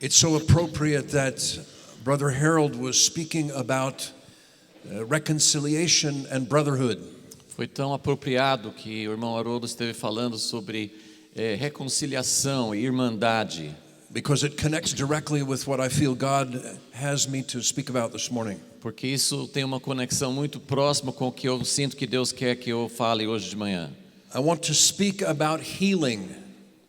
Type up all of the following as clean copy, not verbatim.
It's so appropriate that Brother Harold was speaking about reconciliation and brotherhood. Foi tão apropriado que o irmão Haroldo esteve falando sobre reconciliação e irmandade. Because it connects directly with what I feel God has me to speak about this morning. Porque isso tem uma conexão muito próxima com o que eu sinto que Deus quer que eu fale hoje de manhã. I want to speak about healing.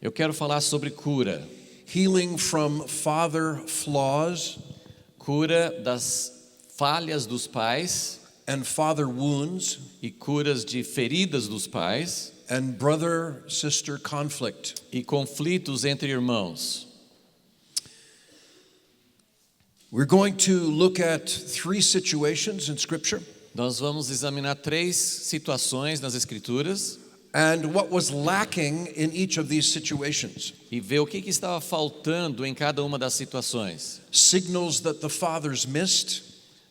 Eu quero falar sobre cura. Healing from father flaws. Cura das falhas dos pais. And father wounds. E curas de feridas dos pais. And brother-sister conflict. E conflitos entre irmãos. We're going to look at 3 situations in Scripture. Nós vamos examinar 3 situações nas Escrituras. And what was lacking in each of these situations. E ver o que estava faltando em cada uma das situações. Signals that the fathers missed.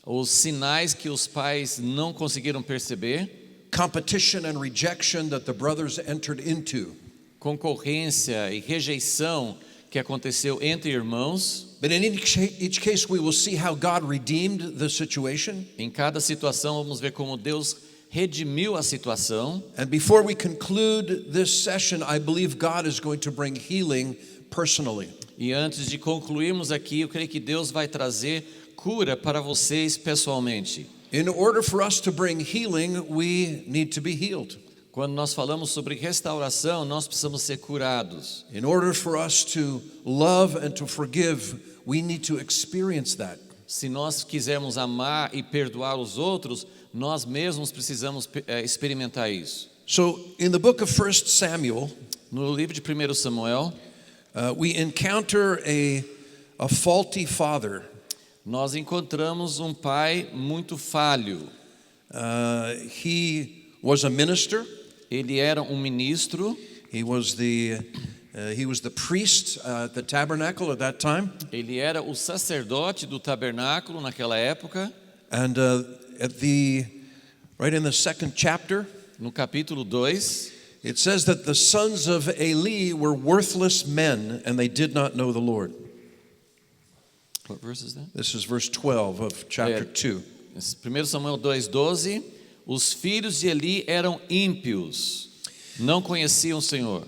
Os sinais que os pais não conseguiram perceber. Competition and rejection that the brothers entered into. Concorrência e rejeição que aconteceu entre irmãos. But in each case we will see how God redeemed the situation. Em cada situação vamos ver como Deus redimiu a situação. And before we conclude this session, I believe God is going to bring healing personally. E antes de concluirmos aqui, eu creio que Deus vai trazer cura para vocês pessoalmente. In order for us to bring healing, we need to be healed. Quando nós falamos sobre restauração, nós precisamos ser curados. In order for us to love and to forgive, we need to experience that. Se nós quisermos amar e perdoar os outros, nós mesmos precisamos experimentar isso. So, in the book of 1 Samuel, no livro de 1 Samuel, we encounter a faulty father. Nós encontramos um pai muito falho. He was a minister. Ele era um ministro. He was the priest at the tabernacle at that time. Ele era o sacerdote do tabernáculo naquela época. And right in the 2nd chapter, no capítulo 2, it says that the sons of Eli were worthless men and they did not know the Lord. What verse is that? This is verse 12 of chapter 2. 1 Samuel 2:12. Os filhos de Eli eram ímpios, não conheciam o Senhor.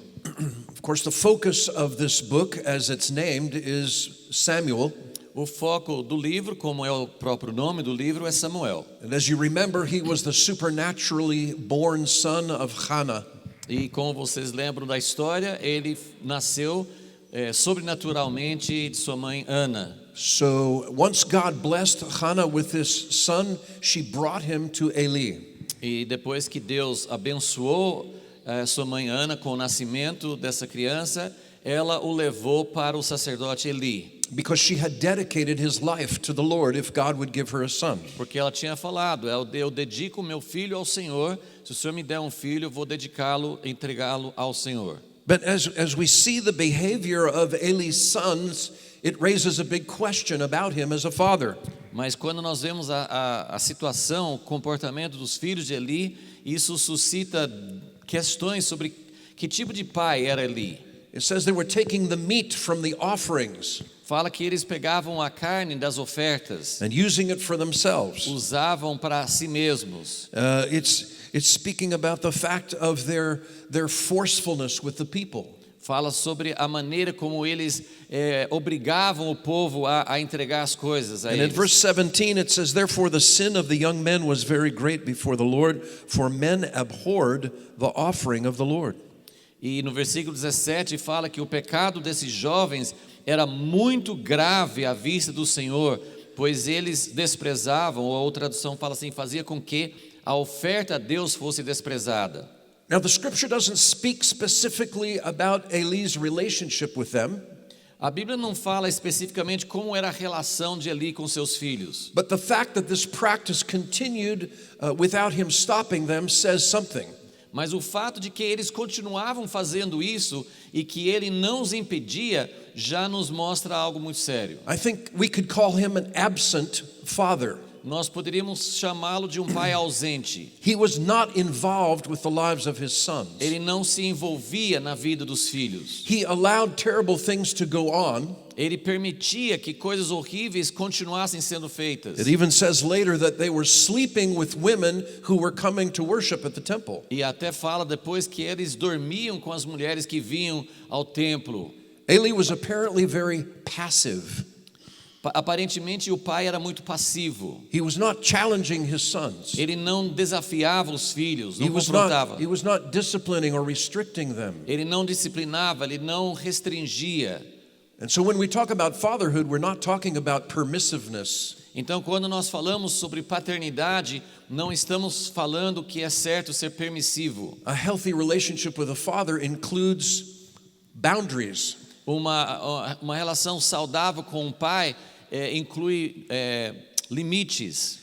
Of course, the focus of this book, as it's named, is Samuel. O foco do livro, como é o próprio nome do livro, é Samuel. And as you remember, he was the supernaturally born son of Hannah. E como vocês lembram da história, ele nasceu sobrenaturalmente de sua mãe Ana. So once God blessed Hannah with this son, she brought him to Eli. E depois que Deus abençoou sua mãe Ana com o nascimento dessa criança, ela o levou para o sacerdote Eli. Because she had dedicated his life to the Lord if God would give her a son. Porque ela tinha falado, eu dedico o meu filho ao Senhor, se o Senhor me der um filho, eu vou dedicá-lo, entregá-lo ao Senhor. But as we see the behavior of Eli's sons, it raises a big question about him as a father. Mas quando nós vemos a situação, o comportamento dos filhos de Eli, isso suscita questões sobre que tipo de pai era Eli. It says they were taking the meat from the offerings. Fala que eles pegavam a carne das ofertas. And using it for themselves. Usavam para si mesmos. It's speaking about the fact of their forcefulness with the people. Fala sobre a maneira como eles obrigavam o povo a entregar as coisas a eles. And in verse 17 it says, therefore the sin of the young men was very great before the Lord, for men abhorred the offering of the Lord. E no versículo 17 fala que o pecado desses jovens era muito grave à vista do Senhor, pois eles desprezavam, ou a outra tradução fala assim, fazia com que a oferta a Deus fosse desprezada. Now the scripture doesn't speak specifically about Eli's relationship with them. A Bíblia não fala especificamente como era a relação de Eli com seus filhos. But the fact that this practice continued without him stopping them says something. Mas o fato de que eles continuavam fazendo isso e que ele não os impedia já nos mostra algo muito sério. I think we could call him an absent father. nós poderíamos chamá-lo de um pai ausente. He was not involved with the lives of his sons. Ele não se envolvia na vida dos filhos. He allowed terrible things to go on. Ele permitia que coisas horríveis continuassem sendo feitas. It even says later that they were sleeping with women who were coming to worship at the temple. E até fala depois que eles dormiam com as mulheres que vinham ao templo. Eli was apparently very passive. Aparentemente o pai era muito passivo. He was not challenging his sons. Ele não desafiava os filhos, não He confrontava. was not disciplining or restricting them. Ele não disciplinava, ele não restringia. And so when we talk about fatherhood, we're not talking about permissiveness. Então, quando nós falamos sobre paternidade, não estamos falando que é certo ser permissivo. A healthy relationship with a father includes boundaries. Uma relação saudável com o pai inclui limites.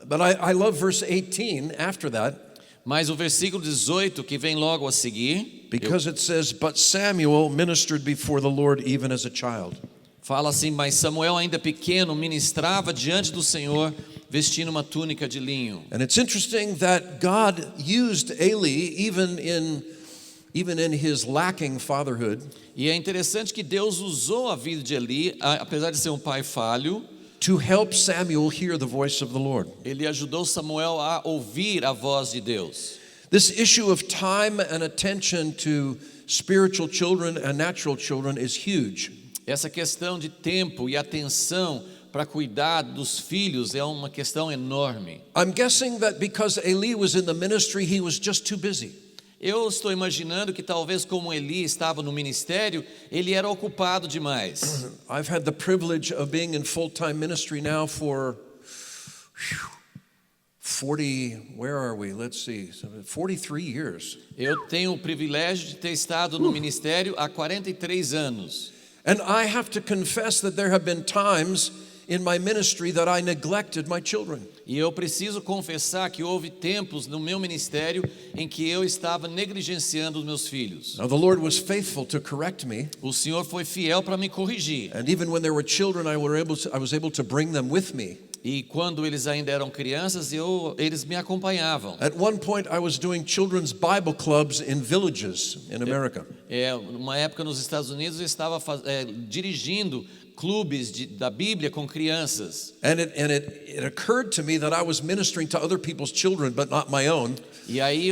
But I love verse 18 after that. Mas o versículo 18, que vem logo a seguir, Because it says, but Samuel ministered before the Lord even as a child. fala assim, mas Samuel ainda pequeno ministrava diante do Senhor vestindo uma túnica de linho. And it's interesting that God used Eli even in his lacking fatherhood E é interessante que Deus usou a vida de Eli, apesar de ser um pai falho, to help Samuel hear the voice of the Lord. ele ajudou Samuel a ouvir a voz de Deus. This issue of time and attention to spiritual children and natural children is huge. Essa questão de tempo e atenção para cuidar dos filhos é uma questão enorme. I'm guessing that because Eli was in the ministry, he was just too busy. Eu estou imaginando que talvez como Eli estava no ministério, ele era ocupado demais. I've had the privilege of being in full-time ministry now for 43 years. Eu tenho o privilégio de ter estado no ministério há 43 anos. And I have to confess that there have been times in my ministry that I neglected my children. E eu preciso confessar que houve tempos no meu ministério em que eu estava negligenciando os meus filhos. Now the Lord was faithful to correct me, O Senhor foi fiel para me corrigir. and even when there were children, I was able to bring them with me. E quando eles ainda eram crianças, eles me acompanhavam. At one point, I was doing children's Bible clubs in villages in America. Numa época nos Estados Unidos eu estava dirigindo clubes da Bíblia com crianças. And it occurred to me that I was ministering to other people's children, but not my own. E aí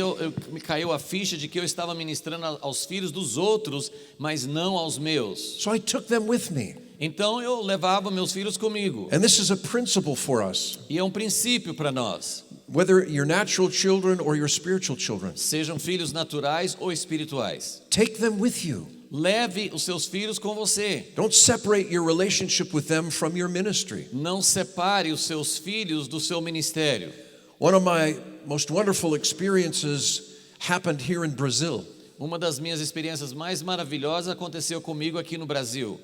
me caiu a ficha de que eu estava ministrando aos filhos dos outros, mas não aos meus. So I took them with me. Então eu levava meus filhos comigo. And this is a principle for us, E é um princípio para nós. whether your natural children or your spiritual children. Sejam filhos naturais ou espirituais. Take them with you. Leve os seus filhos com você. Don't separate your relationship with them from your ministry. Não separe os seus filhos do seu ministério. One of my most wonderful experiences happened here in Brazil. Uma das minhas experiências mais maravilhosas aconteceu comigo aqui no Brasil.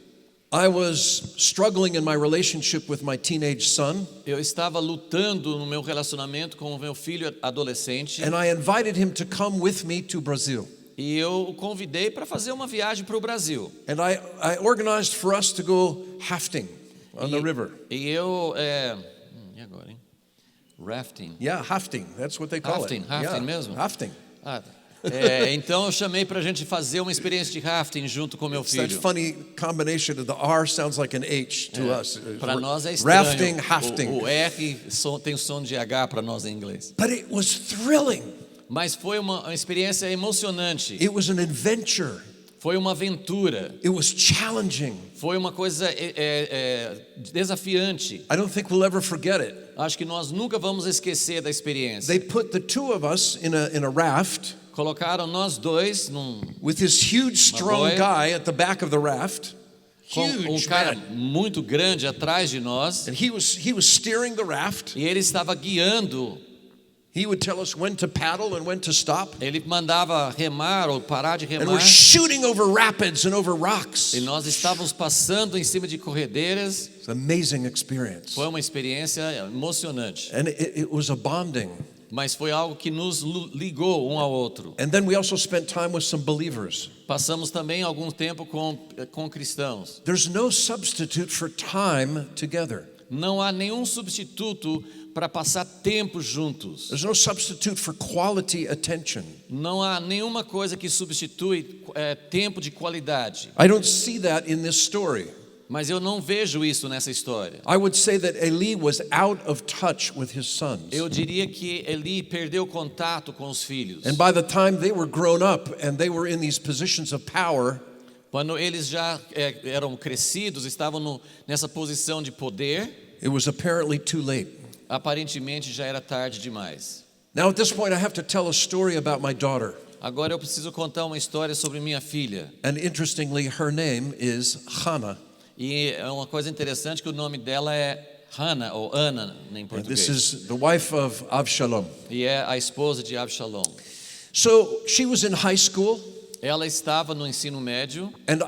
I was struggling in my relationship with my teenage son, Eu estava lutando no meu relacionamento com o meu filho adolescente and I invited him to come with me to Brazil. e eu o convidei para fazer uma viagem para o Brasil. And I organized for us to go rafting on the river. E eu e agora, hein? Rafting. Yeah, rafting. That's what they call Rafting, it. rafting Yeah, mesmo? Rafting. Ah, então eu chamei para a gente fazer uma experiência de rafting junto com meu It's that filho. funny combination of the R sounds like an H to us. Para nós é estranho. Rafting, rafting. O R tem o som de H para nós em inglês. But it was thrilling. Mas foi uma experiência emocionante. It was an adventure. Foi uma aventura. It was challenging. Foi uma coisa desafiante. I don't think we'll ever forget it. Acho que nós nunca vamos esquecer da experiência. They put the two of us in a raft Colocaram nós dois with this huge, strong boia. guy at the back of the raft. com Huge cara man. muito grande atrás de nós. And he was steering the raft. E ele estava guiando. He would tell us when to paddle and when to stop. Ele mandava remar ou parar de And remar. we're shooting over rapids and over rocks. E nós estávamos passando em cima de corredeiras. It's an amazing experience. Foi uma experiência emocionante. And it was a bonding. Mas foi algo que nos ligou um ao outro. And then we also spent time with some believers. Passamos também algum tempo com cristãos. There's no substitute for time together. Não há nenhum substituto para passar tempo juntos. There's no substitute for quality attention. Não há nenhuma coisa que substitui tempo de qualidade. I don't see that in this story. Mas eu não vejo isso nessa história. I would say that Eli was out of touch with his sons. Eu diria que Eli perdeu contato com os filhos. And by the time they were grown up and they were in these positions of power, Quando eles já eram crescidos, estavam nessa posição de poder, it was apparently too late. aparentemente já era tarde demais. Now at this point I have to tell a story about my daughter. Agora eu preciso contar uma história sobre minha filha. And interestingly, her name is Hannah. E é uma coisa interessante que o nome dela é Hannah, ou Ana em And português. this is the wife of Avshalom. E é a esposa de Absalom. So she was in high school, Ela estava no ensino médio and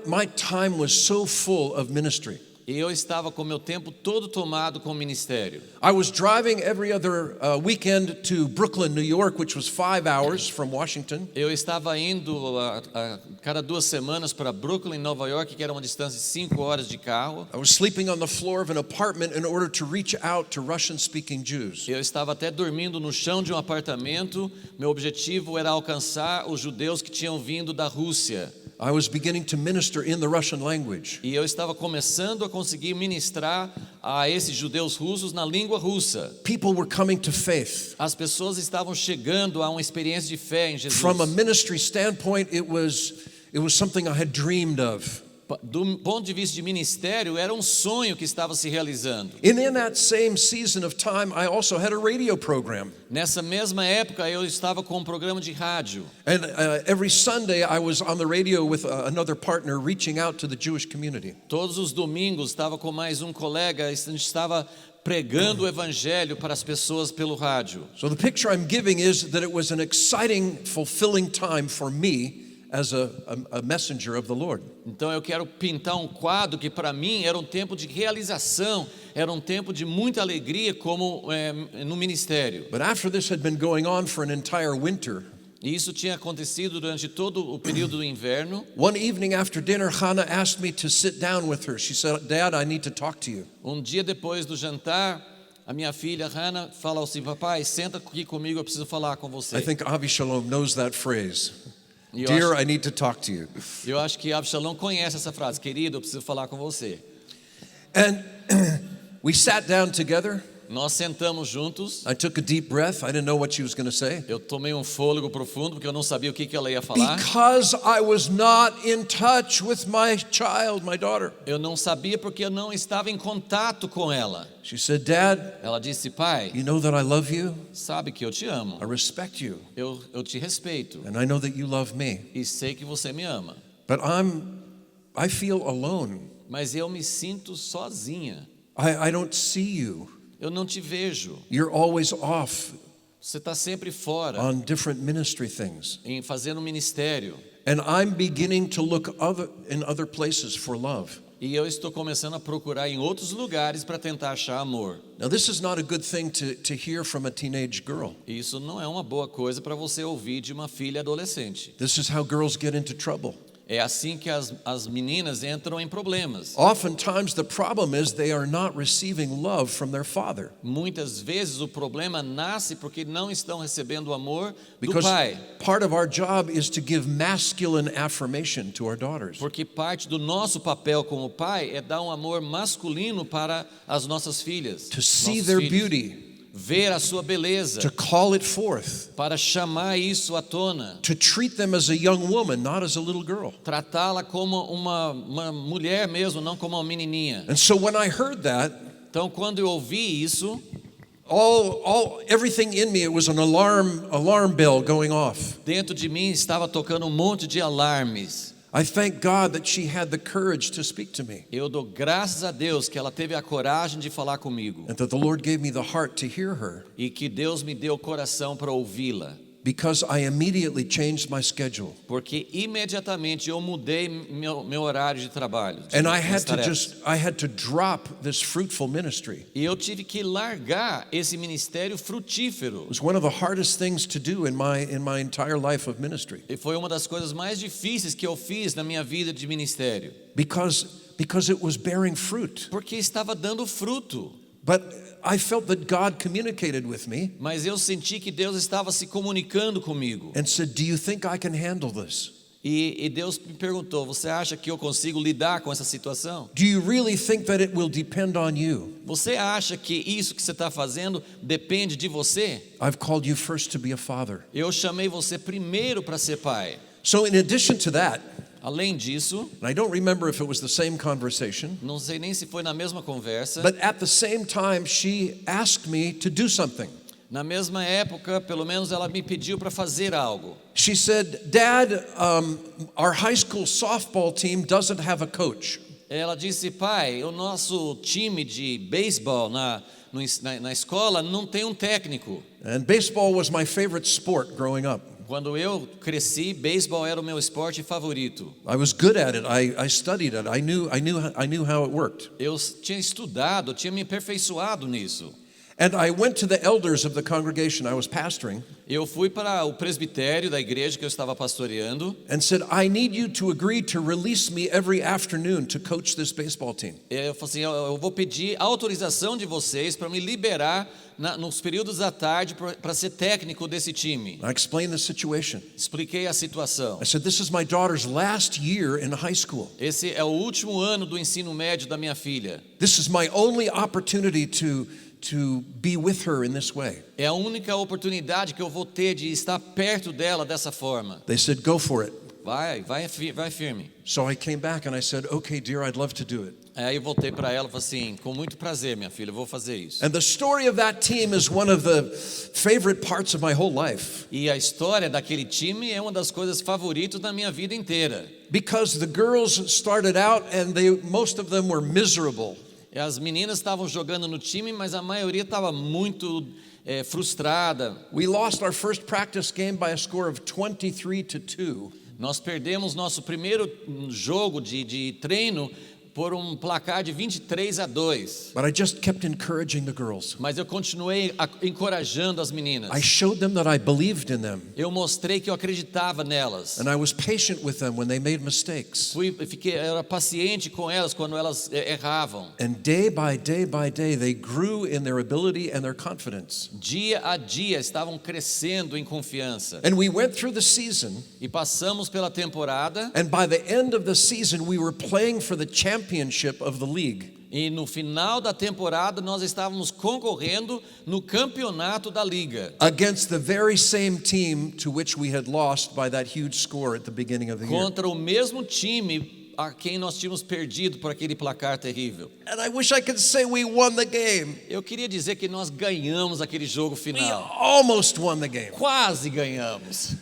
my time was so full of ministry. e eu estava com meu tempo todo tomado com o ministério. I was driving every other weekend to Brooklyn, New York, which was 5 hours from Washington. Eu estava indo a cada 2 semanas para Brooklyn, Nova York, que era uma distância de 5 horas de carro. I was sleeping on the floor of an apartment in order to reach out to Russian-speaking Jews. Eu estava até dormindo no chão de um apartamento. Meu objetivo era alcançar os judeus que tinham vindo da Rússia. I was beginning to minister in the Russian language. E eu estava começando a conseguir ministrar a esses judeus russos na língua russa. People were coming to faith. As pessoas estavam chegando a uma experiência de fé em Jesus. From a ministry standpoint, it was something I had dreamed of. Do ponto de vista de ministério, era um sonho que estava se realizando. And in that same season of time, I also had a radio program. Nessa mesma época, eu estava com um programa de rádio. And every Sunday, I was on the radio with another partner reaching out to the Jewish community. Todos os domingos, estava com mais um colega, a gente estava pregando o evangelho para as pessoas pelo rádio. So the picture I'm giving is that it was an exciting, fulfilling time for me as a messenger of the Lord. Então eu quero pintar um quadro que para mim era um tempo de realização, era um tempo de muita alegria como no ministério. But after this had been going on for an entire winter, E isso tinha acontecido durante todo o período do inverno. one evening after dinner, Hannah asked me to sit down with her. She said, "Dad, I need to talk to you." Um dia depois do jantar, a minha filha Hannah falou assim: "Papai, senta aqui comigo, eu preciso falar com você." I think Avshalom knows that phrase. E Dear, I need to talk to you. eu acho que Absalom conhece essa frase: "Querido, eu preciso falar com você." And we sat down together. Nós sentamos juntos. I took a deep breath. I didn't know what she was going to say. Eu tomei um fôlego profundo porque eu não sabia o que ela ia falar. Because I was not in touch with my child, my daughter. Eu não sabia porque eu não estava em contato com ela. She said, "Dad, Ela disse: "Pai, you know that I love you. sabe que eu te amo. I respect you. Eu te respeito And I know that you love me. e sei que você me ama. But I feel alone. Mas eu me sinto sozinha. I don't see you. Eu não te vejo. You're always off Você está sempre fora on different ministry things. em fazendo ministério. And I'm beginning to look in other places for love." E eu estou começando a procurar em outros lugares para tentar achar amor. Now, this is not a good thing to hear from a teenage girl. Isso não é uma boa coisa para você ouvir de uma filha adolescente. This is how girls get into trouble. É assim que as meninas entram em problemas. Oftentimes, the problem is they are not receiving love from their father. Muitas vezes o problema nasce porque não estão recebendo o amor do Because pai. part of our job is to give masculine affirmation to our daughters. Porque parte do nosso papel como pai é dar um amor masculino para as nossas filhas. To see nossos their filhos. beauty, Ver a sua beleza, to call it forth, para chamar isso à tona. to treat them as a young woman, not as a little girl. Tratá-la como uma mulher mesmo, não como uma menininha. And so when I heard that, Então, quando eu ouvi isso, everything in me, it was an alarm bell going off. dentro de mim estava tocando um monte de alarmes. I thank God that she had the courage to speak to me, Eu dou graças a Deus que ela teve a coragem de falar comigo and that the Lord gave me the heart to hear her. e que Deus me deu o coração para ouvi-la. because I immediately changed my schedule. Porque imediatamente eu mudei meu horário de trabalho. And I had to drop this fruitful ministry. E eu tive que largar esse ministério frutífero. It was one of the hardest things to do in my entire life of ministry. E foi uma das coisas mais difíceis que eu fiz na minha vida de ministério. Because it was bearing fruit. Porque estava dando fruto. But I felt that God communicated with me Mas eu senti que Deus estava se comunicando comigo. and said, "Do you think I can handle this? E Deus me perguntou: você acha que eu consigo lidar com essa situação? Do you really think that it will depend on you? Você acha que isso que você está fazendo depende de você? I've called you first to be a father." Eu chamei você primeiro para ser pai. So in addition to that, Além disso, and I don't remember if it was the same conversation, não sei nem se foi na mesma conversa, but at the same time she asked me to do something. na mesma época, pelo menos ela me pediu para fazer algo. She said, "Dad, our high school softball team doesn't have a coach." Ela disse: pai, o nosso time de beisebol na escola não tem um técnico. And baseball was my favorite sport growing up. Quando eu cresci, beisebol era o meu esporte favorito. I was good at it. I studied it. I knew how it worked. Eu tinha estudado, tinha me aperfeiçoado nisso. And I went to the elders of the congregation I was pastoring Eu fui para o presbitério da igreja que eu estava pastoreando. and said, "I need you to agree to release me every afternoon to coach this baseball team." Eu falei assim: eu vou pedir autorização de vocês para me liberar nos períodos da tarde para ser técnico desse time. I explained the situation. Expliquei a situação. I said, "This is my daughter's last year in high school. Esse é o último ano do ensino médio da minha filha. This is my only opportunity to be with her in this way." É a única oportunidade que eu vou ter de estar perto dela dessa forma. They said, "Go for it." Vai firme. So I came back and I said, "Okay, dear, I'd love to do it." Aí eu voltei para ela e falei assim: com muito prazer, minha filha, eu vou fazer isso. And the story of that team is one of the favorite parts of my whole life. E a história daquele time é uma das coisas favoritas da minha vida inteira. Because the girls started out and most of them were miserable. E as meninas estavam jogando no time, mas a maioria estava muito frustrada. We lost our first practice game by a score of 23-2. Nós perdemos nosso primeiro jogo de treino por um placar de 23-2. But I just kept encouraging the girls. Mas eu continuei encorajando as meninas. I showed them that I believed in them. Eu mostrei que eu acreditava nelas. And I was patient with them when they made mistakes. Era paciente com elas quando elas erravam. And day by day, they grew in their ability and their confidence. Dia a dia estavam crescendo em confiança. And we went through the season. E passamos pela temporada. And by the end of the season, we were playing for the championship of the league. E no final da temporada nós estávamos concorrendo no campeonato da liga. Against the very same team to which we had lost by that huge score at the beginning of the year. Contra o mesmo time a quem nós tínhamos perdido por aquele placar terrível. And I wish I could say we won the game. Eu queria dizer que nós ganhamos aquele jogo We final. almost won the game. Quase ganhamos.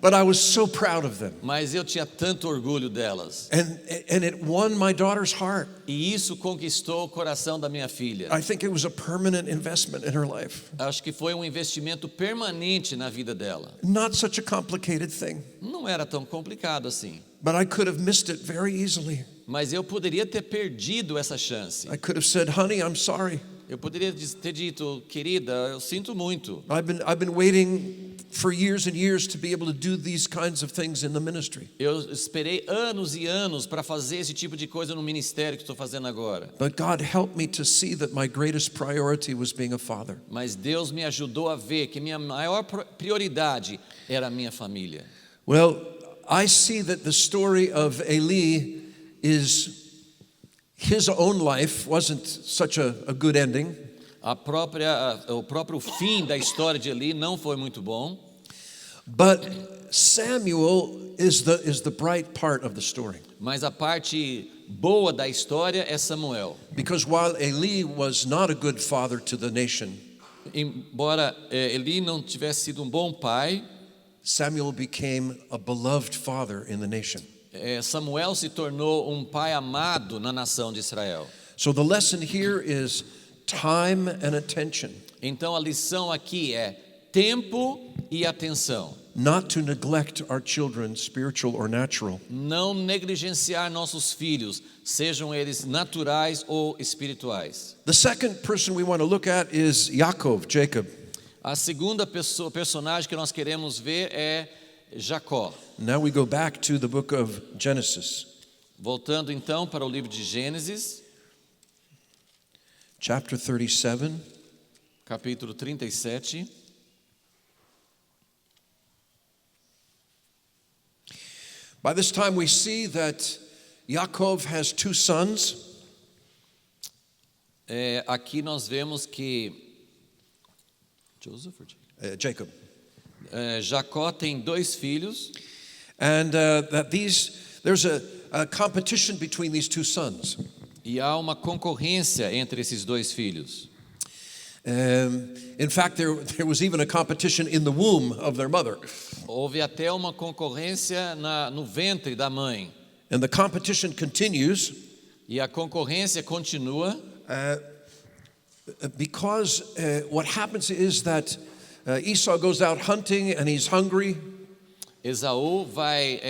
But I was so proud of them. Mas eu tinha tanto orgulho delas. And it won my daughter's heart. E isso conquistou o coração da minha filha. I think it was a permanent investment in her life. Acho que foi um investimento permanente na vida dela. Not such a complicated thing. Não era tão complicado assim. But I could have missed it very easily. Mas eu poderia ter perdido essa chance. I could have said, "Honey, I'm sorry. Eu poderia ter dito: querida, eu sinto muito. I've been waiting for years and years to be able to do these kinds of things in the ministry. Eu esperei anos e anos para fazer esse tipo de coisa no ministério que estou fazendo agora. But God helped me to see that my greatest priority was being a father." Mas Deus me ajudou a ver que minha maior prioridade era a minha família. Well, I see that the story of Eli is his own life wasn't such a good ending. O próprio fim da história de Eli não foi muito bom. But Samuel is the bright part of the story. Mas a parte boa da história é Samuel. Because while Eli was not a good father to the nation, Embora Eli não tivesse sido um bom pai, Samuel became a beloved father in the nation. Samuel se tornou um pai amado na nação de Israel. So the lesson here is time and attention. Então a lição aqui é tempo e atenção. not to neglect our children, spiritual or natural. Não negligenciar nossos filhos, sejam eles naturais ou espirituais. The second person we want to look at is Yaakov, Jacob. A segunda personagem que nós queremos ver é Jacó. Now we go back to the book of Genesis, Voltando então para o livro de Gênesis, chapter 37. capítulo 37. By this time we see that Yaakov has two sons. Aqui nós vemos que Jacob. Jacó tem dois filhos And that there's a competition between these two sons. e há uma concorrência entre esses dois filhos. In fact, there was even a competition in the womb of their mother. Houve até uma concorrência no ventre da mãe. And the competition continues E a concorrência continua because what happens is that Esau goes out hunting and he's hungry. Esaú vai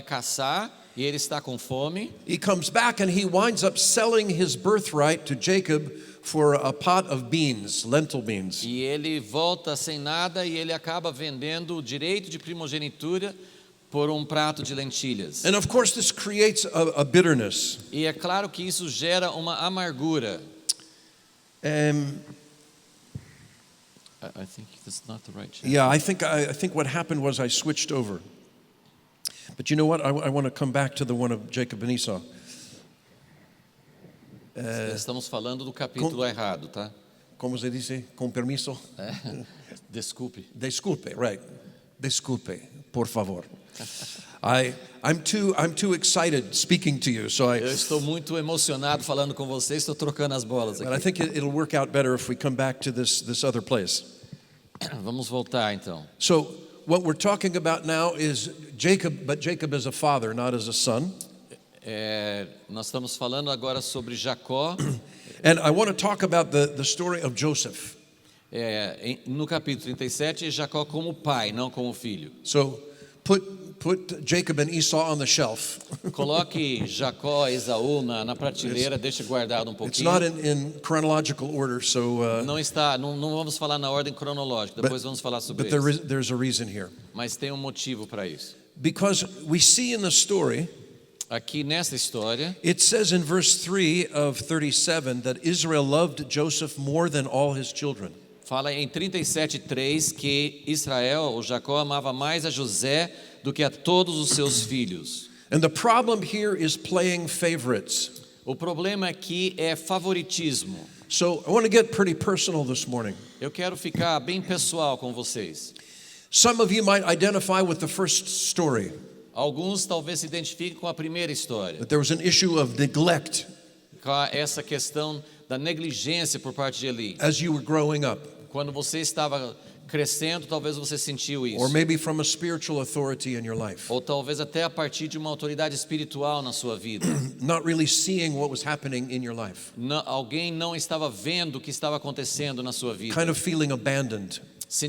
caçar e ele está com fome. He comes back and he winds up selling his birthright to Jacob for a pot of beans, lentil beans. E ele volta sem nada e ele acaba vendendo o direito de primogenitura por um prato de lentilhas. And of course this creates a bitterness. E é claro que isso gera uma amargura. I think that's not the right chapter. Yeah, I think what happened was I switched over. But you know what? I want to come back to the one of Jacob and Esau. Estamos falando do capítulo errado, tá? Como se dice? Com permiso? Desculpe. Desculpe, right. Desculpe, por favor. I'm too excited speaking to you, so Eu estou muito emocionado falando com você, estou trocando as bolas but I aqui. think it'll work out better if we come back to this other place. Vamos voltar então. So what we're talking about now is Jacob, but Jacob as a father, not as a son. Nós estamos falando agora sobre Jacó. And I want to talk about the story of Joseph. No capítulo 37, Jacó como pai, não como filho. So put Jacob and Esau on the shelf. Coloque Jacó e Esaú na prateleira, deixe guardado um It's pouquinho. not in chronological order, so Não vamos falar na ordem cronológica, depois vamos falar sobre but isso. there's a reason here. Mas tem um motivo para isso. Because we see in the story, Aqui nessa história, it says in verse 3 of 37 that Israel loved Joseph more than all his children. fala em 37:3 que Israel, ou Jacó, amava mais a José do que a todos os seus filhos. And the problem here is playing favorites. O problema aqui é favoritismo. So I want to get pretty personal this morning. Eu quero ficar bem pessoal com vocês. Some of you might identify with the first story, Alguns talvez se identifiquem com a primeira história, that there was an issue of neglect com essa questão da negligência por parte de Eli. as you were growing up, Quando você estava crescendo, talvez você sentiu isso. or maybe from a spiritual authority in your life, Ou talvez até a partir de uma autoridade espiritual na sua vida. not really seeing what was happening in your life, Alguém não estava vendo o que estava acontecendo na sua vida, kind of feeling abandoned.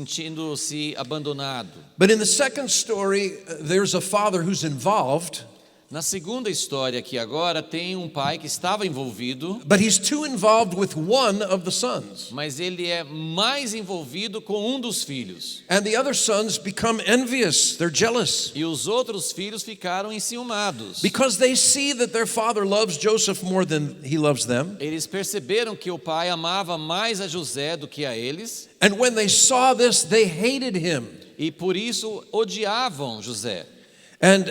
sentindo-se abandonado. But in the second story, there's a father who's involved, Na segunda história aqui agora, tem um pai que estava envolvido, but he's too involved with one of the sons. mas ele é mais envolvido com um dos filhos. And the other sons become envious, they're jealous, E os outros filhos ficaram enciumados. because they see that their father loves Joseph more than he loves them. Eles perceberam que o pai amava mais a José do que a eles, And when they saw this, they hated him. e por isso odiavam José. And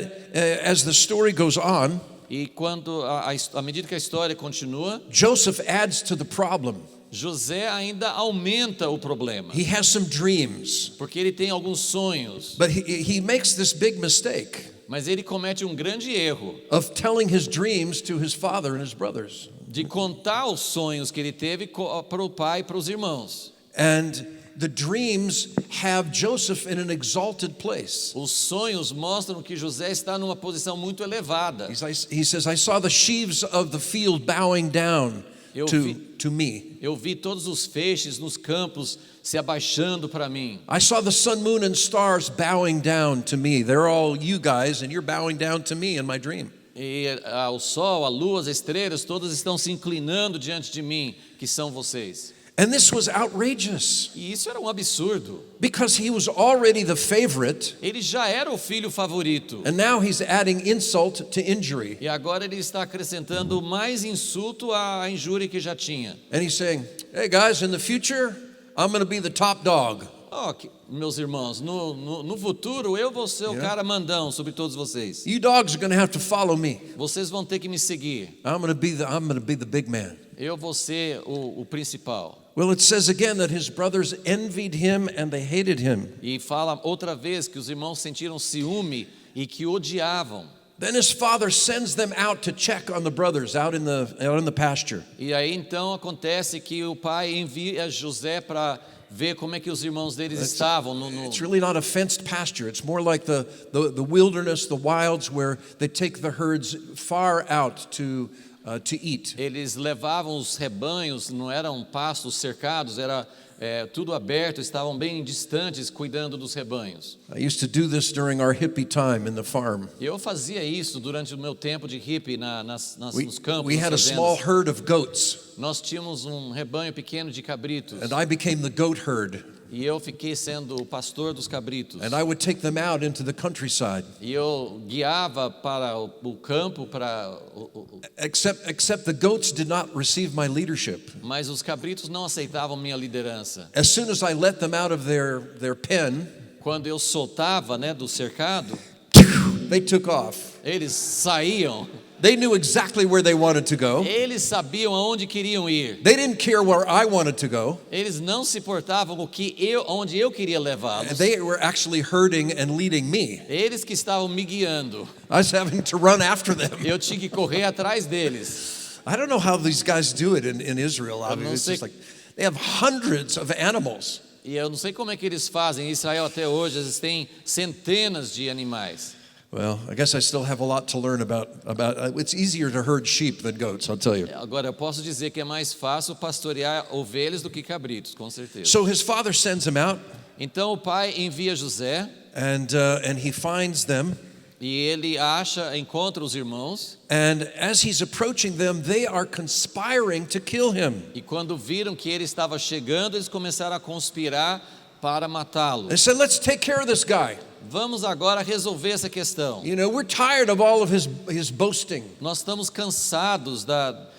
as the story goes on, E quando à medida que a história continua, Joseph adds to the problem. José ainda aumenta o problema, He has some dreams, porque ele tem alguns sonhos, but he makes this big mistake mas ele comete um grande erro of telling his dreams to his father and his brothers. de contar os sonhos que ele teve para o pai e para os irmãos. And the dreams have Joseph in an exalted place. Os sonhos mostram que José está numa posição muito elevada. He says, I saw the sheaves of the field bowing down Eu to, vi- to me. Eu vi todos os feixes nos campos se abaixando para mim. I saw the sun, moon, and stars bowing down to me. They're all you guys, and you're bowing down to me in my dream. E o sol, a lua, as estrelas, todas estão se inclinando diante de mim, que são vocês. And this was outrageous E isso era um absurdo. because he was already the favorite, Ele já era o filho favorito. and now he's adding insult to injury. E agora ele está acrescentando mais insulto à injúria que já tinha. And he's saying, hey guys, in the future, I'm going to be the top dog. Meus irmãos, no futuro eu vou ser o cara mandão sobre todos vocês. You dogs are going to have to follow me. Vocês vão ter que me seguir. I'm going to be the big man. Eu vou ser o principal. Well, it says again that his brothers envied him and they hated him. E fala outra vez que os irmãos sentiram ciúme e que odiavam. Then his father sends them out to check on the brothers out in the pasture. E aí então acontece que o pai envia José para ver como é que os irmãos deles estavam no It's really not a fenced pasture. It's more like the wilderness, the wilds, where they take the herds far out to eat. Eles levavam os rebanhos, não eram pastos cercados, era tudo aberto, estavam bem distantes cuidando dos rebanhos. I used to do this during our hippie time in the farm. Eu fazia isso durante o meu tempo de hippie nos campos. We nas had a fazendas. small herd of goats, Nós tínhamos um rebanho pequeno de cabritos. and I became the goat herd. E eu fiquei sendo o pastor dos cabritos. And I would take them out into the countryside. E eu guiava para o campo, Except the goats did not receive my leadership. mas os cabritos não aceitavam minha liderança. As soon as I let them out of their pen, Quando eu soltava, do cercado, they took off. eles saíam. They knew exactly where they wanted to go. Eles sabiam aonde queriam ir. They didn't care where I wanted to go. Eles não se importavam com onde eu queria levá-los. They were actually herding and leading me. Eles que estavam me guiando. I was having to run after them. Eu tinha que correr atrás deles. I don't know how these guys do it in Israel. I mean, não it's sei- just like they have hundreds of animals. E eu não sei como é que eles fazem. Em Israel até hoje eles têm centenas de animais. Well, I guess I still have a lot to learn about. It's easier to herd sheep than goats, I'll tell you. Agora eu posso dizer que é mais fácil pastorear ovelhas do que cabritos, com certeza. So his father sends him out, Então o pai envia José and he finds them. e ele encontra os irmãos. And as he's approaching them, they are conspiring to kill him. E quando viram que ele estava chegando, eles começaram a conspirar para matá-lo. They said, "Let's take care of this guy. Vamos agora resolver essa questão. You know, we're tired of all of his boasting. Nós estamos cansados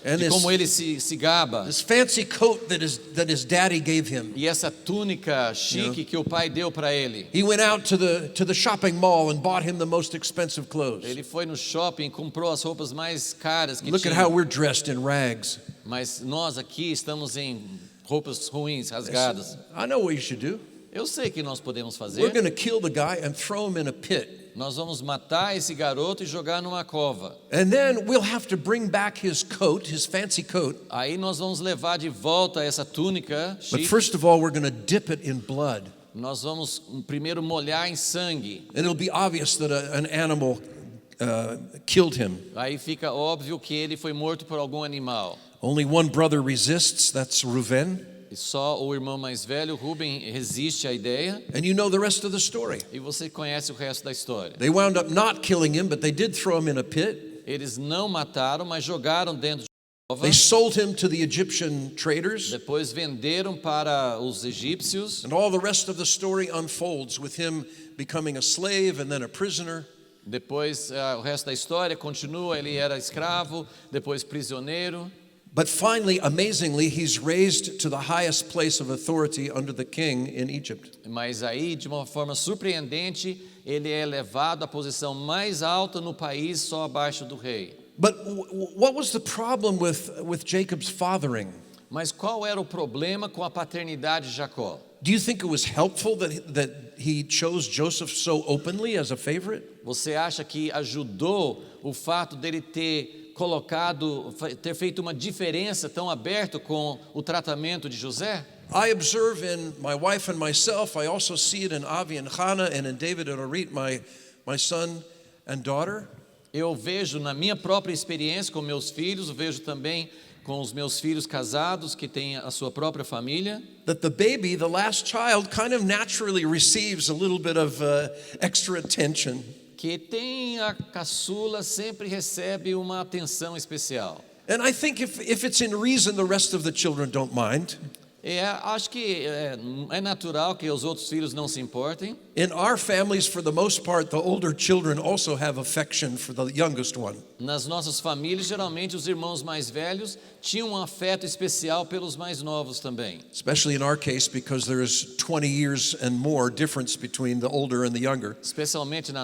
And de this- como ele se gaba. This fancy coat that his daddy gave him. E essa túnica chique que o pai deu para ele. He went out to the shopping mall and bought him the most expensive clothes. Ele foi no shopping e comprou as roupas mais caras que Look at tinha. how we're dressed in rags. Mas nós aqui estamos em roupas ruins, rasgadas. I know what you should do. Eu sei que nós podemos We're fazer. going to kill the guy and throw him in a pit. Nós vamos matar esse garoto e jogar numa cova. And then we'll have to bring back his coat, his fancy coat. Aí nós vamos levar de volta essa túnica But chique. first of all, we're going to dip it in blood. Nós vamos primeiro molhar em sangue. And it'll be obvious that an animal killed him. Aí fica óbvio que ele foi morto por algum animal. Only one brother resists, that's Reuven. E só o irmão mais velho, Ruben, resiste à ideia. And you know the rest of the story. E você conhece o resto da história. They wound up not killing him, but they did throw him in a pit. Eles não mataram, mas jogaram dentro de uma cova. They sold him to the Egyptian traders. Depois venderam para os egípcios. And all the rest of the story unfolds with him becoming a slave and then a prisoner. Depois o resto da história continua. Ele era escravo, depois prisioneiro. But finally, amazingly, he's raised to the highest place of authority under the king in Egypt. Mas aí, de uma forma surpreendente, ele é elevado à posição mais alta no país, só abaixo do rei. But what was the problem with Jacob's fathering? Mas qual era o problema com a paternidade de Jacó? Do you think it was helpful that he chose Joseph so openly as a favorite? Você acha que ajudou o fato dele ter feito uma diferença tão aberto com o tratamento de José? I observe in my wife and myself, I also see it in Avi and Hannah and in David and Orit, my son and daughter. Eu vejo na minha própria experiência com meus filhos, eu vejo também com os meus filhos casados que têm a sua própria família, that the baby, the last child, kind of naturally receives a little bit of extra attention. que tem a caçula sempre recebe uma atenção especial. And I think if it's in reason, the rest of the children don't mind. Acho que é natural que os outros filhos não se importem. In our families, for the most part, the older children also have affection for the youngest one. Nas nossas famílias, geralmente os irmãos mais velhos tinham um afeto especial pelos mais novos também. Especially in our case, because there is 20 years and more difference between the older and the younger. Especialmente na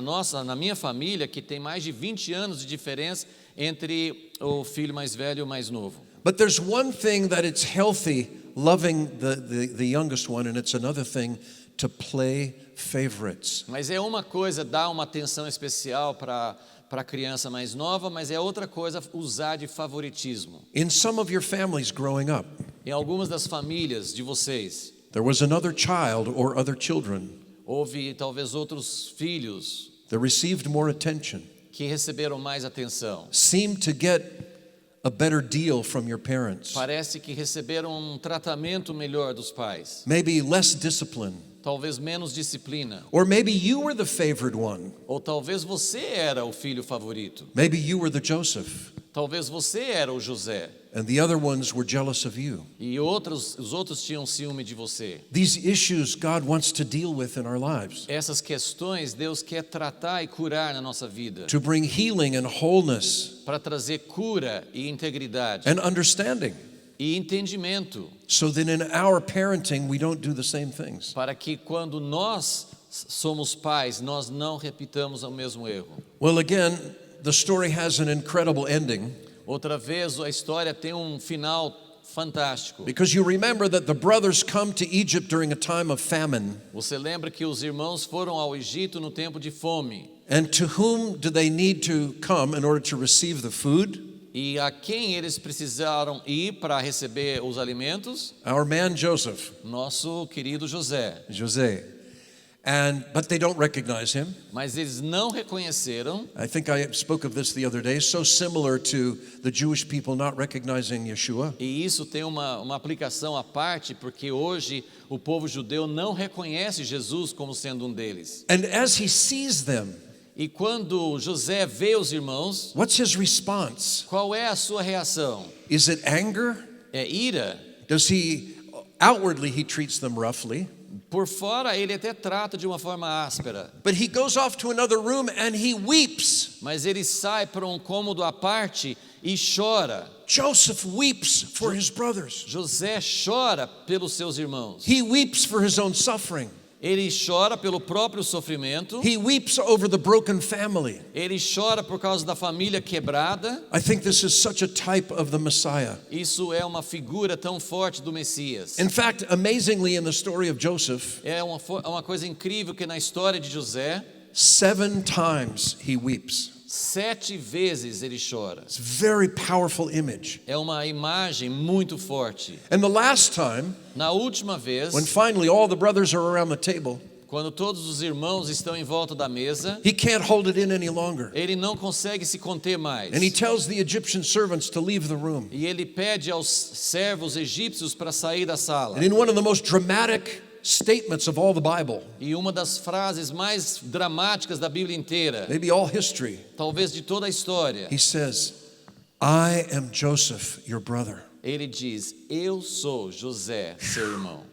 minha família, que tem mais de 20 anos de diferença entre o filho mais velho e o mais novo. But there's one thing that it's healthy loving the youngest one, and it's another thing to play favorites. Mas é uma coisa dar uma atenção especial para a criança mais nova, mas é outra coisa usar de favoritismo. In some of your families growing up, Em algumas das famílias de vocês, there was another child or other children houve talvez outros filhos that received more attention, que receberam mais atenção. seemed to get a better deal from your parents, Parece que receberam um tratamento melhor dos pais, maybe less discipline, talvez menos disciplina, or maybe you were the favored one, ou talvez você era o filho favorito, maybe you were the Joseph, talvez você era o José, and the other ones were jealous of you. e os outros tinham ciúme de você. These issues God wants to deal with in our lives, Essas questões Deus quer tratar e curar na nossa vida, to bring healing and wholeness para trazer cura e integridade and understanding, e entendimento, so that in our parenting we don't do the same things. para que quando nós somos pais, nós não repitamos o mesmo erro. Well, again, the story has an incredible ending, Outra vez, a história tem um final fantástico. because you remember that the brothers come to Egypt during a time of famine. Você lembra que os irmãos foram ao Egito no tempo de fome. And to whom do they need to come in order to receive the food? E a quem eles precisaram ir para receber os alimentos? Our man Joseph, Nosso querido José. Jose. But they don't recognize him. Mas eles não reconheceram. I think I spoke of this the other day, so similar to the Jewish people not recognizing Yeshua. E isso tem uma aplicação à parte, porque hoje o povo judeu não reconhece Jesus como sendo um deles. And as he sees them, E quando José vê os irmãos, what's his response? qual é a sua reação? Is it anger? É ira? Outwardly he treats them roughly, Por fora ele até trata de uma forma áspera, but he goes off to another room and he weeps. mas ele sai para um cômodo à parte e chora. Joseph weeps for his brothers. José chora pelos seus irmãos. He weeps for his own suffering. Ele chora pelo próprio sofrimento. He weeps over the broken family. Ele chora por causa da família quebrada. I think this is such a type of the Messiah. Isso é uma figura tão forte do Messias. In fact, amazingly, in the story of Joseph, É uma coisa incrível que na história de José, 7 times he weeps. 7 vezes ele chora. It's a very powerful image. É uma imagem muito forte. And the last time, Na última vez, when finally all the brothers are around the table, quando todos os irmãos estão em volta da mesa, he can't hold it in any longer. ele não consegue se conter mais. And he tells the Egyptian servants to leave the room. E ele pede aos servos egípcios para sair da sala. And in one of the most dramatic statements of all the Bible, E uma das frases mais dramáticas da Bíblia inteira, maybe all history, talvez de toda a história, he says, I am Joseph, your brother. ele diz: Eu sou José, seu irmão.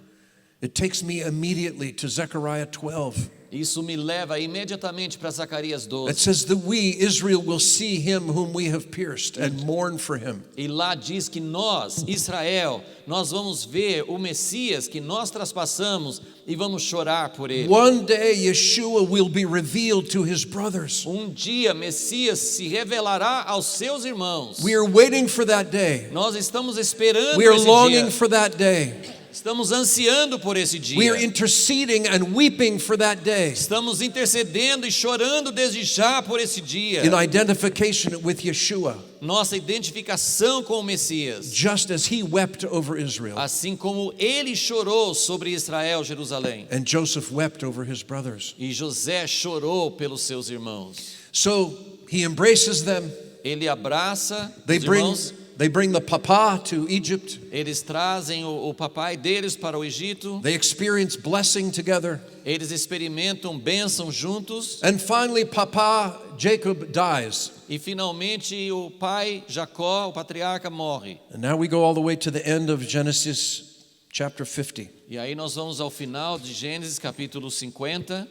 It takes me immediately to Zechariah 12. Isso me leva imediatamente para Zacarias It 12. says that we, Israel, will see him whom we have pierced and mourn for him. E lá diz que nós, Israel, nós vamos ver o Messias que nós traspassamos e vamos chorar por ele. One day Yeshua will be revealed to his brothers. Um dia Messias se revelará aos seus irmãos. We are waiting for that day. Nós estamos esperando We are esse longing dia. for that day. Estamos ansiando por esse dia. We are interceding and weeping for that day Estamos intercedendo e chorando desde já por esse dia. in identification with Yeshua, Nossa identificação com o Messias. just as he wept over Israel Assim como ele chorou sobre Israel, Jerusalém. and Joseph wept over his brothers. E José chorou pelos seus irmãos. So He embraces them. Ele abraça They os bring, irmãos, they bring the papa to Egypt. eles trazem o papai deles para o Egito, They experience blessing together. eles experimentam bênção juntos, And finally, Papa Jacob dies. e finalmente o pai Jacó, o patriarca, morre. And now we go all the way to the end of Genesis chapter 50. E aí nós vamos ao final de Gênesis capítulo 50.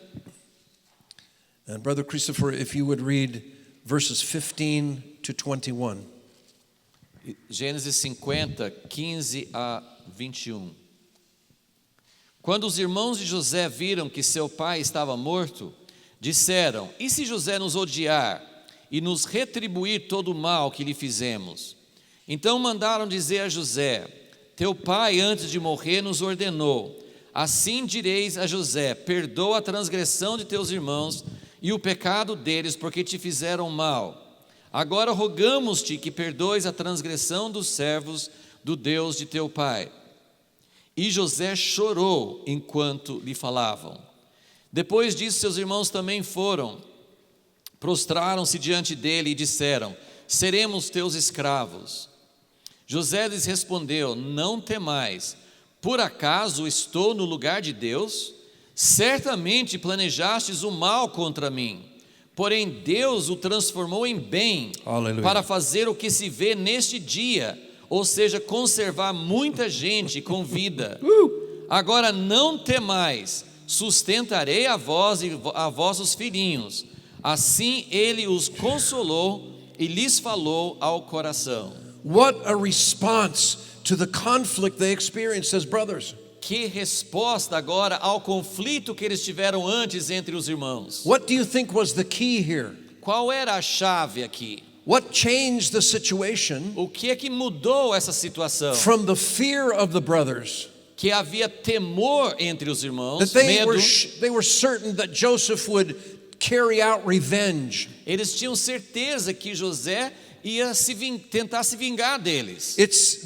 And Brother Christopher, if you would read verses 15 to 21. Gênesis 50, 15 a 21. Quando os irmãos de José viram que seu pai estava morto, disseram: e se José nos odiar e nos retribuir todo o mal que lhe fizemos? Então mandaram dizer a José: teu pai, antes de morrer, nos ordenou: assim direis a José: perdoa a transgressão de teus irmãos e o pecado deles, porque te fizeram mal. Agora rogamos-te que perdoes a transgressão dos servos do Deus de teu pai. E José chorou enquanto lhe falavam. Depois disso, seus irmãos também foram, prostraram-se diante dele e disseram: seremos teus escravos. José lhes respondeu: não temais, por acaso estou no lugar de Deus? Certamente planejastes o mal contra mim, porém Deus o transformou em bem, Aleluia. para fazer o que se vê neste dia, ou seja, conservar muita gente com vida. Agora não temais, sustentarei a vós e a vossos filhinhos. Assim ele os consolou e lhes falou ao coração. What a response to the conflict they experienced as brothers. Que resposta agora ao conflito que eles tiveram antes entre os irmãos. What do you think was the key here? Qual era a chave aqui? What changed the situation O que é que mudou essa situação? from the fear of the brothers? Que havia temor entre os irmãos, That they medo. were certain that Joseph would carry out revenge. Eles tinham certeza que José ia tentar se vingar deles.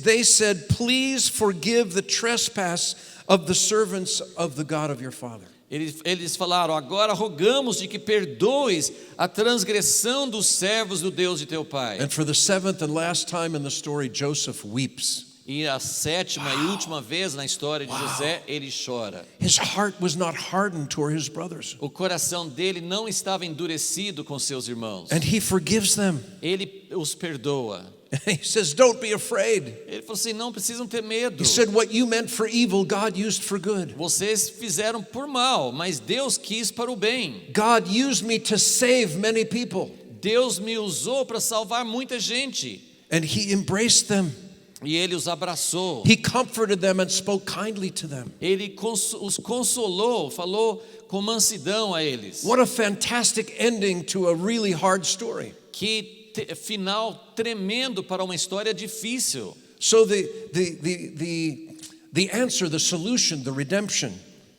They said, please forgive the trespass of the servants of the God of your father. Eles falaram: agora rogamos de que perdoes a transgressão dos servos do Deus de teu pai. And for the seventh and last time in the story, Joseph weeps. E a sétima e última vez na história de José, ele chora. His heart was not hardened toward his brothers. O coração dele não estava endurecido com seus irmãos. And he forgives them. Ele os perdoa. He says, don't be afraid. Ele falou assim: não precisam ter medo. He said, what you meant for evil, God used for good. Vocês fizeram por mal, mas Deus quis para o bem. God used me to save many people. Deus me usou para salvar muita gente. And he embraced them. E ele os abraçou. He comforted them and spoke kindly to them. Ele os consolou, falou com mansidão a eles. What a fantastic ending to a really hard story. Que final tremendo para uma história difícil. So the answer, the solution, the redemption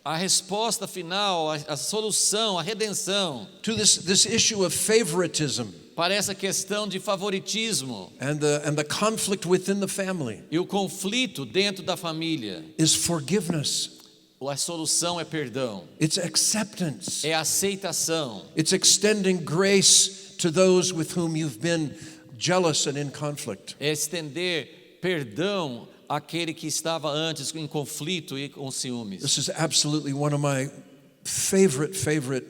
A resposta final, a solução, a redenção to this issue of favoritism para essa questão de favoritismo and the conflict within the family e o conflito dentro da família, is forgiveness. a solução é perdão, It's acceptance. é aceitação, It's extending grace to those with whom you've been jealous and in conflict. é estender perdão àquele que estava antes em conflito e com ciúmes. This is absolutely one of my favorite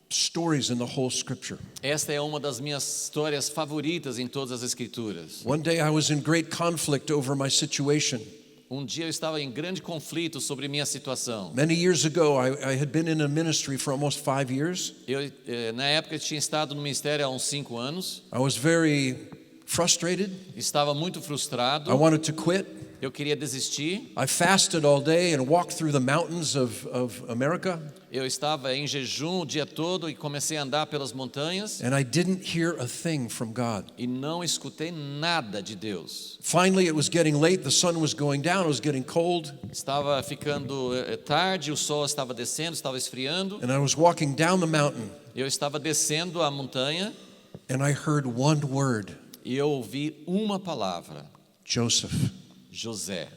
stories in the whole scripture. Esta é uma das minhas histórias favoritas em todas as escrituras. One day I was in great conflict over my situation. Um dia eu estava em grande conflito sobre minha situação. Many years ago, I had been in a ministry for almost 5 years. Na época eu tinha estado no ministério há uns 5 anos. I was very frustrated. Estava muito frustrado. I wanted to quit. Eu queria desistir. I fasted all day and walked through the mountains of America. Eu estava em jejum o dia todo e comecei a andar pelas montanhas. And I didn't hear a thing from God. E não escutei nada de Deus. Finally, it was getting late. The sun was going down. It was getting cold. Estava ficando tarde, o sol estava descendo, estava esfriando. And I was walking down the mountain. Eu estava descendo a montanha. And I heard one word. E eu ouvi uma palavra: Joseph. José.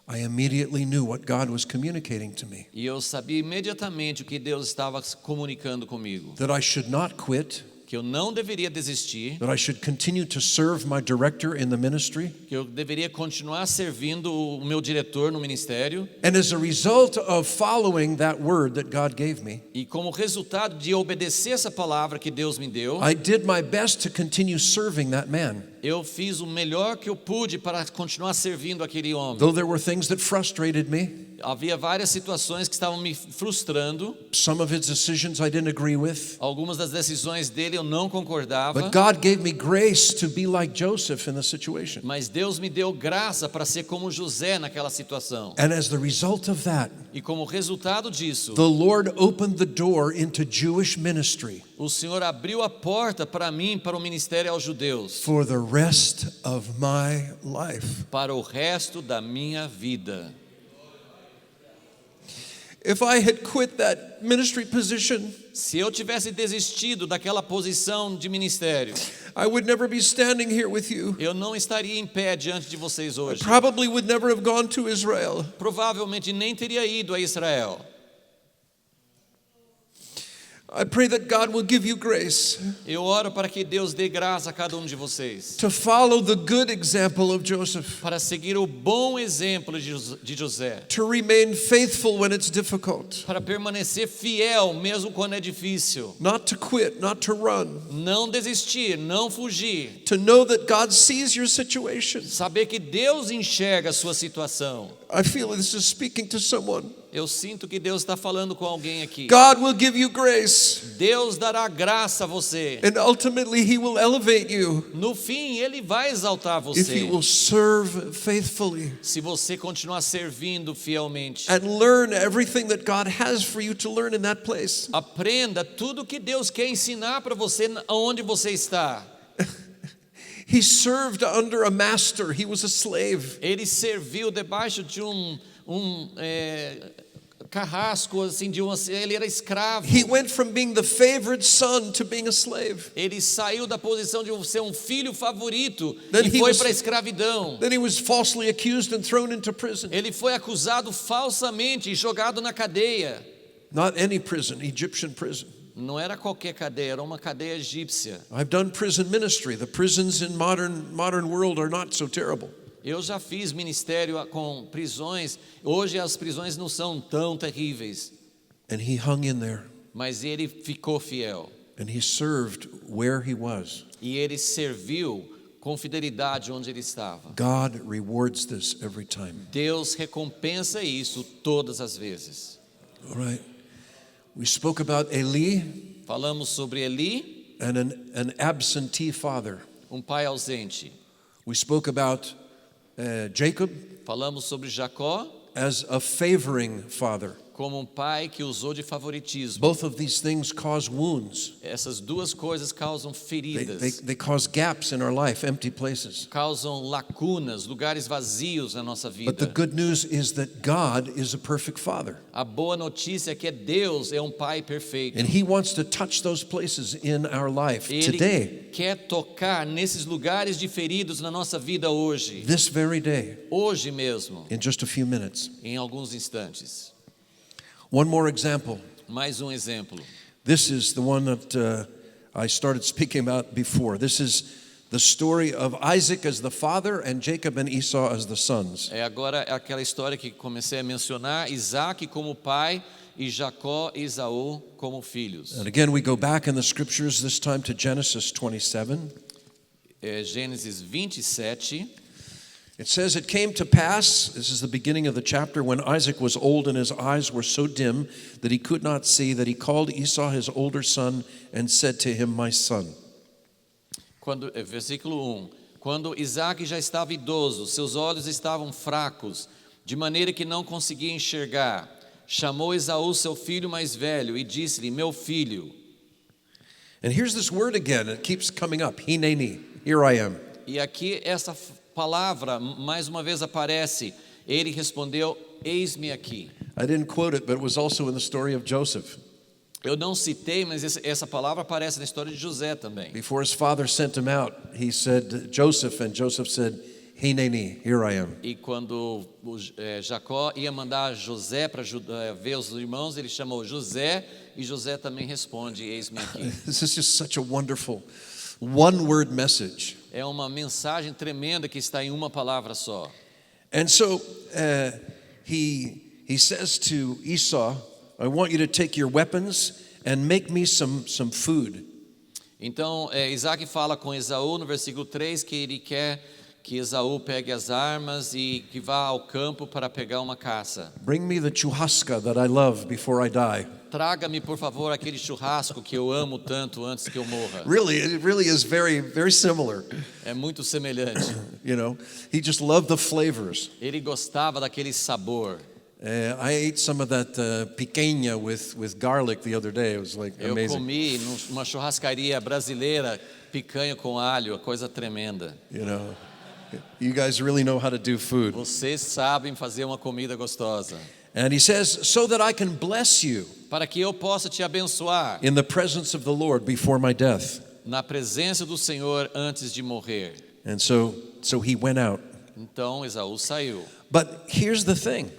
I immediately knew what God was communicating to me. E eu sabia imediatamente o que Deus estava comunicando comigo. That I should not quit. que eu não deveria desistir, that I should continue to serve my director in the ministry. que eu deveria continuar servindo o meu diretor no ministério. And as a result of following that word that God gave me, E como resultado de obedecer essa palavra que Deus me deu, I did my best to continue serving that man. eu fiz o melhor que eu pude para continuar servindo aquele homem. Though there were things that frustrated me, Havia várias situações que estavam me frustrando. some of his decisions I didn't agree with. Algumas das decisões dele eu não concordava. But God gave me grace to be like Joseph in the situation. Mas Deus me deu graça para ser como José naquela situação. And as the result of that, E como resultado disso, the Lord opened the door into Jewish ministry o Senhor abriu a porta para mim, para o ministério aos judeus, for the rest of my life. para o resto da minha vida. If I had quit that ministry position, Se eu tivesse desistido daquela posição de ministério, I would never be standing here with you. eu não estaria em pé diante de vocês I hoje. probably would never have gone to Israel. Provavelmente nem teria ido a Israel. I pray that God will give you grace Eu oro para que Deus dê graça a cada um de vocês, to follow the good example of Joseph, para seguir o bom exemplo de José, to remain faithful when it's difficult, para permanecer fiel mesmo quando é difícil, not to quit, not to run, não desistir, não fugir, to know that God sees your situation. saber que Deus enxerga a sua situação. I feel this is speaking to someone. Eu sinto que Deus está falando com alguém aqui. God will give you grace, Deus dará graça a você. and ultimately He will elevate you No fim, Ele vai exaltar if you você, will serve faithfully se você continuar servindo fielmente. and learn everything that God has for you to learn in that place. Aprenda tudo que Deus quer ensinar para você onde você está. He served under a master. He was a slave. Ele serviu debaixo de carrasco, assim, ele era escravo. He went from being the favored son to being a slave. Ele saiu da posição de ser um filho favorito Then e he foi was- para a escravidão. Then he was falsely accused and thrown into prison. Ele foi acusado falsamente e jogado na cadeia. Not any prison, Egyptian prison. Não era qualquer cadeia, era uma cadeia egípcia. I've done prison ministry. The prisons in modern world are not so terrible. Eu já fiz ministério com prisões. Hoje as prisões não são tão terríveis, And he hung in there mas ele ficou fiel. and he served where he was. E ele serviu com fidelidade onde ele estava. God rewards this every time. Deus recompensa isso todas as vezes. All right. We spoke about Eli Falamos sobre Eli, and an absentee father. pai ausente. We spoke about Jacob Falamos sobre Jacó, as a favoring father. como pai que usou de favoritismo. Both of these things cause wounds. Essas duas coisas causam feridas, They cause gaps in our life, empty places. causam lacunas, lugares vazios na nossa But the vida. good news is that God is a perfect father. A boa notícia é que Deus é um pai perfeito. And he wants to touch those places in our life Ele today, quer tocar nesses lugares de feridos na nossa vida hoje, this very day, hoje mesmo, in just a few minutes. em alguns instantes. One more example. Mais um exemplo. This is the one that I started speaking about before. This is the story of Isaac as the father and Jacob and Esau as the sons. Agora é aquela história que comecei a mencionar, Isaac como pai e Jacó e Esaú como filhos. And again, we go back in the scriptures, this time to Genesis 27. Gênesis 27. It says, "It came to pass," this is the beginning of the chapter, "when Isaac was old and his eyes were so dim that he could not see, that he called Esau his older son and said to him, 'My son.'" Versículo 1. Quando Isaac já estava idoso, seus olhos estavam fracos, de maneira que não conseguia enxergar, chamou Esaú, seu filho mais velho, e disse-lhe: meu filho. And here's this word again, it keeps coming up, hineni, here I am. E aqui essa palavra mais uma vez aparece. Ele respondeu: eis-me aqui. I didn't quote it, but it was also in the story of Joseph. Eu não citei, mas essa palavra aparece na história de José também. Before his father sent him out, he said, Joseph, and Joseph said, Hineni, here I am. E quando Jacó ia mandar José para ver os irmãos, ele chamou José, e José também responde: eis-me aqui. This is just such a wonderful one-word message. É uma mensagem tremenda que está em uma palavra só. And so he says to Esau, I want you to take your weapons and make me some food. Então, Isaac fala com Esaú no versículo 3 que ele quer que Esaú pegue as armas e que vá ao campo para pegar uma caça. Bring me the churrasca that I love before I die. Traga-me, por favor, aquele churrasco que eu amo tanto antes que eu morra. Really, it really is very, very similar. É muito semelhante. You know, he just loved the flavors. Ele gostava daquele sabor. I ate some of that picanha with garlic the other day. It was like Eu amazing. comi numa churrascaria brasileira picanha com alho, coisa tremenda. You know, you guys really know how to do food. Vocês sabem fazer uma comida gostosa. And he says, so that I can bless you Para que eu possa te abençoar in the presence of the Lord before my death. na presença do Senhor antes de morrer. And so he went out. Então Esaú saiu. But here's the thing,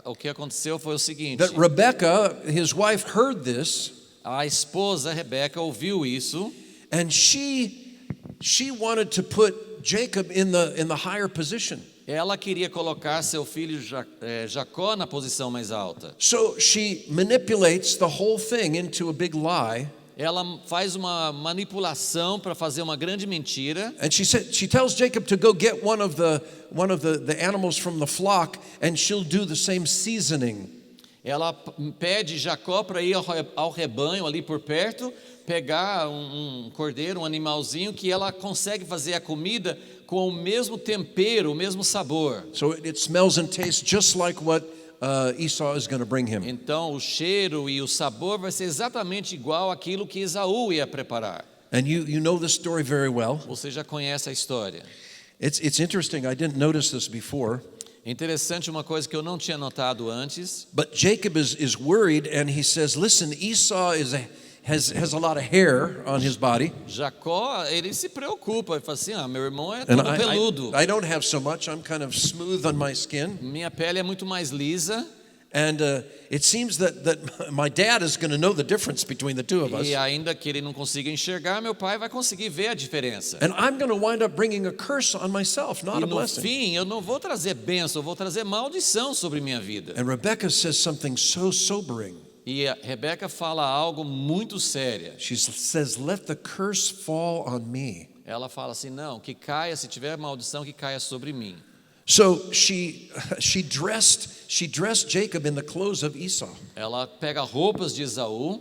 O que aconteceu foi o seguinte: that Rebekah, his wife, heard this, a esposa Rebeca ouviu isso and she wanted to put Jacob in the higher position. Ela queria colocar seu filho Jacó na posição mais alta. So she manipulates the whole thing into a big lie. Ela faz uma manipulação para fazer uma grande mentira. And she tells Jacob to go get one of the animals from the flock, and she'll do the same seasoning. Ela pede Jacó para ir ao rebanho ali por perto, pegar um cordeiro, um animalzinho que ela consegue fazer a comida com o mesmo tempero, o mesmo sabor. So it smells and tastes just like what Esau is going to bring him. Então o cheiro e o sabor vai ser exatamente igual àquilo que Esaú ia preparar. And you know this story very well. Você já conhece a história. It's interesting. I didn't notice this before. É interessante uma coisa que eu não tinha notado antes. But Jacob is worried, and he says, "Listen, Esau has a lot of hair on his body, Jacó, ele se preocupa, ele fala assim: meu irmão é and todo peludo. I don't have so much. I'm kind of smooth on my skin, Minha pele é muito mais lisa. and it seems that my dad is going to know the difference between the two of us, E ainda que ele não consiga enxergar, meu pai vai conseguir ver a diferença. and I'm going to wind up bringing a curse on myself, not E a no blessing." fim, eu não vou trazer bênção, eu vou trazer maldição sobre minha vida. And Rebekah says something so sobering. E a Rebeca fala algo muito sério. She says, "Let the curse fall on me." Ela fala assim: não, que caia, se tiver maldição, que caia sobre mim. So she dressed Jacob in the clothes of Esau. Ela pega roupas de Esaú.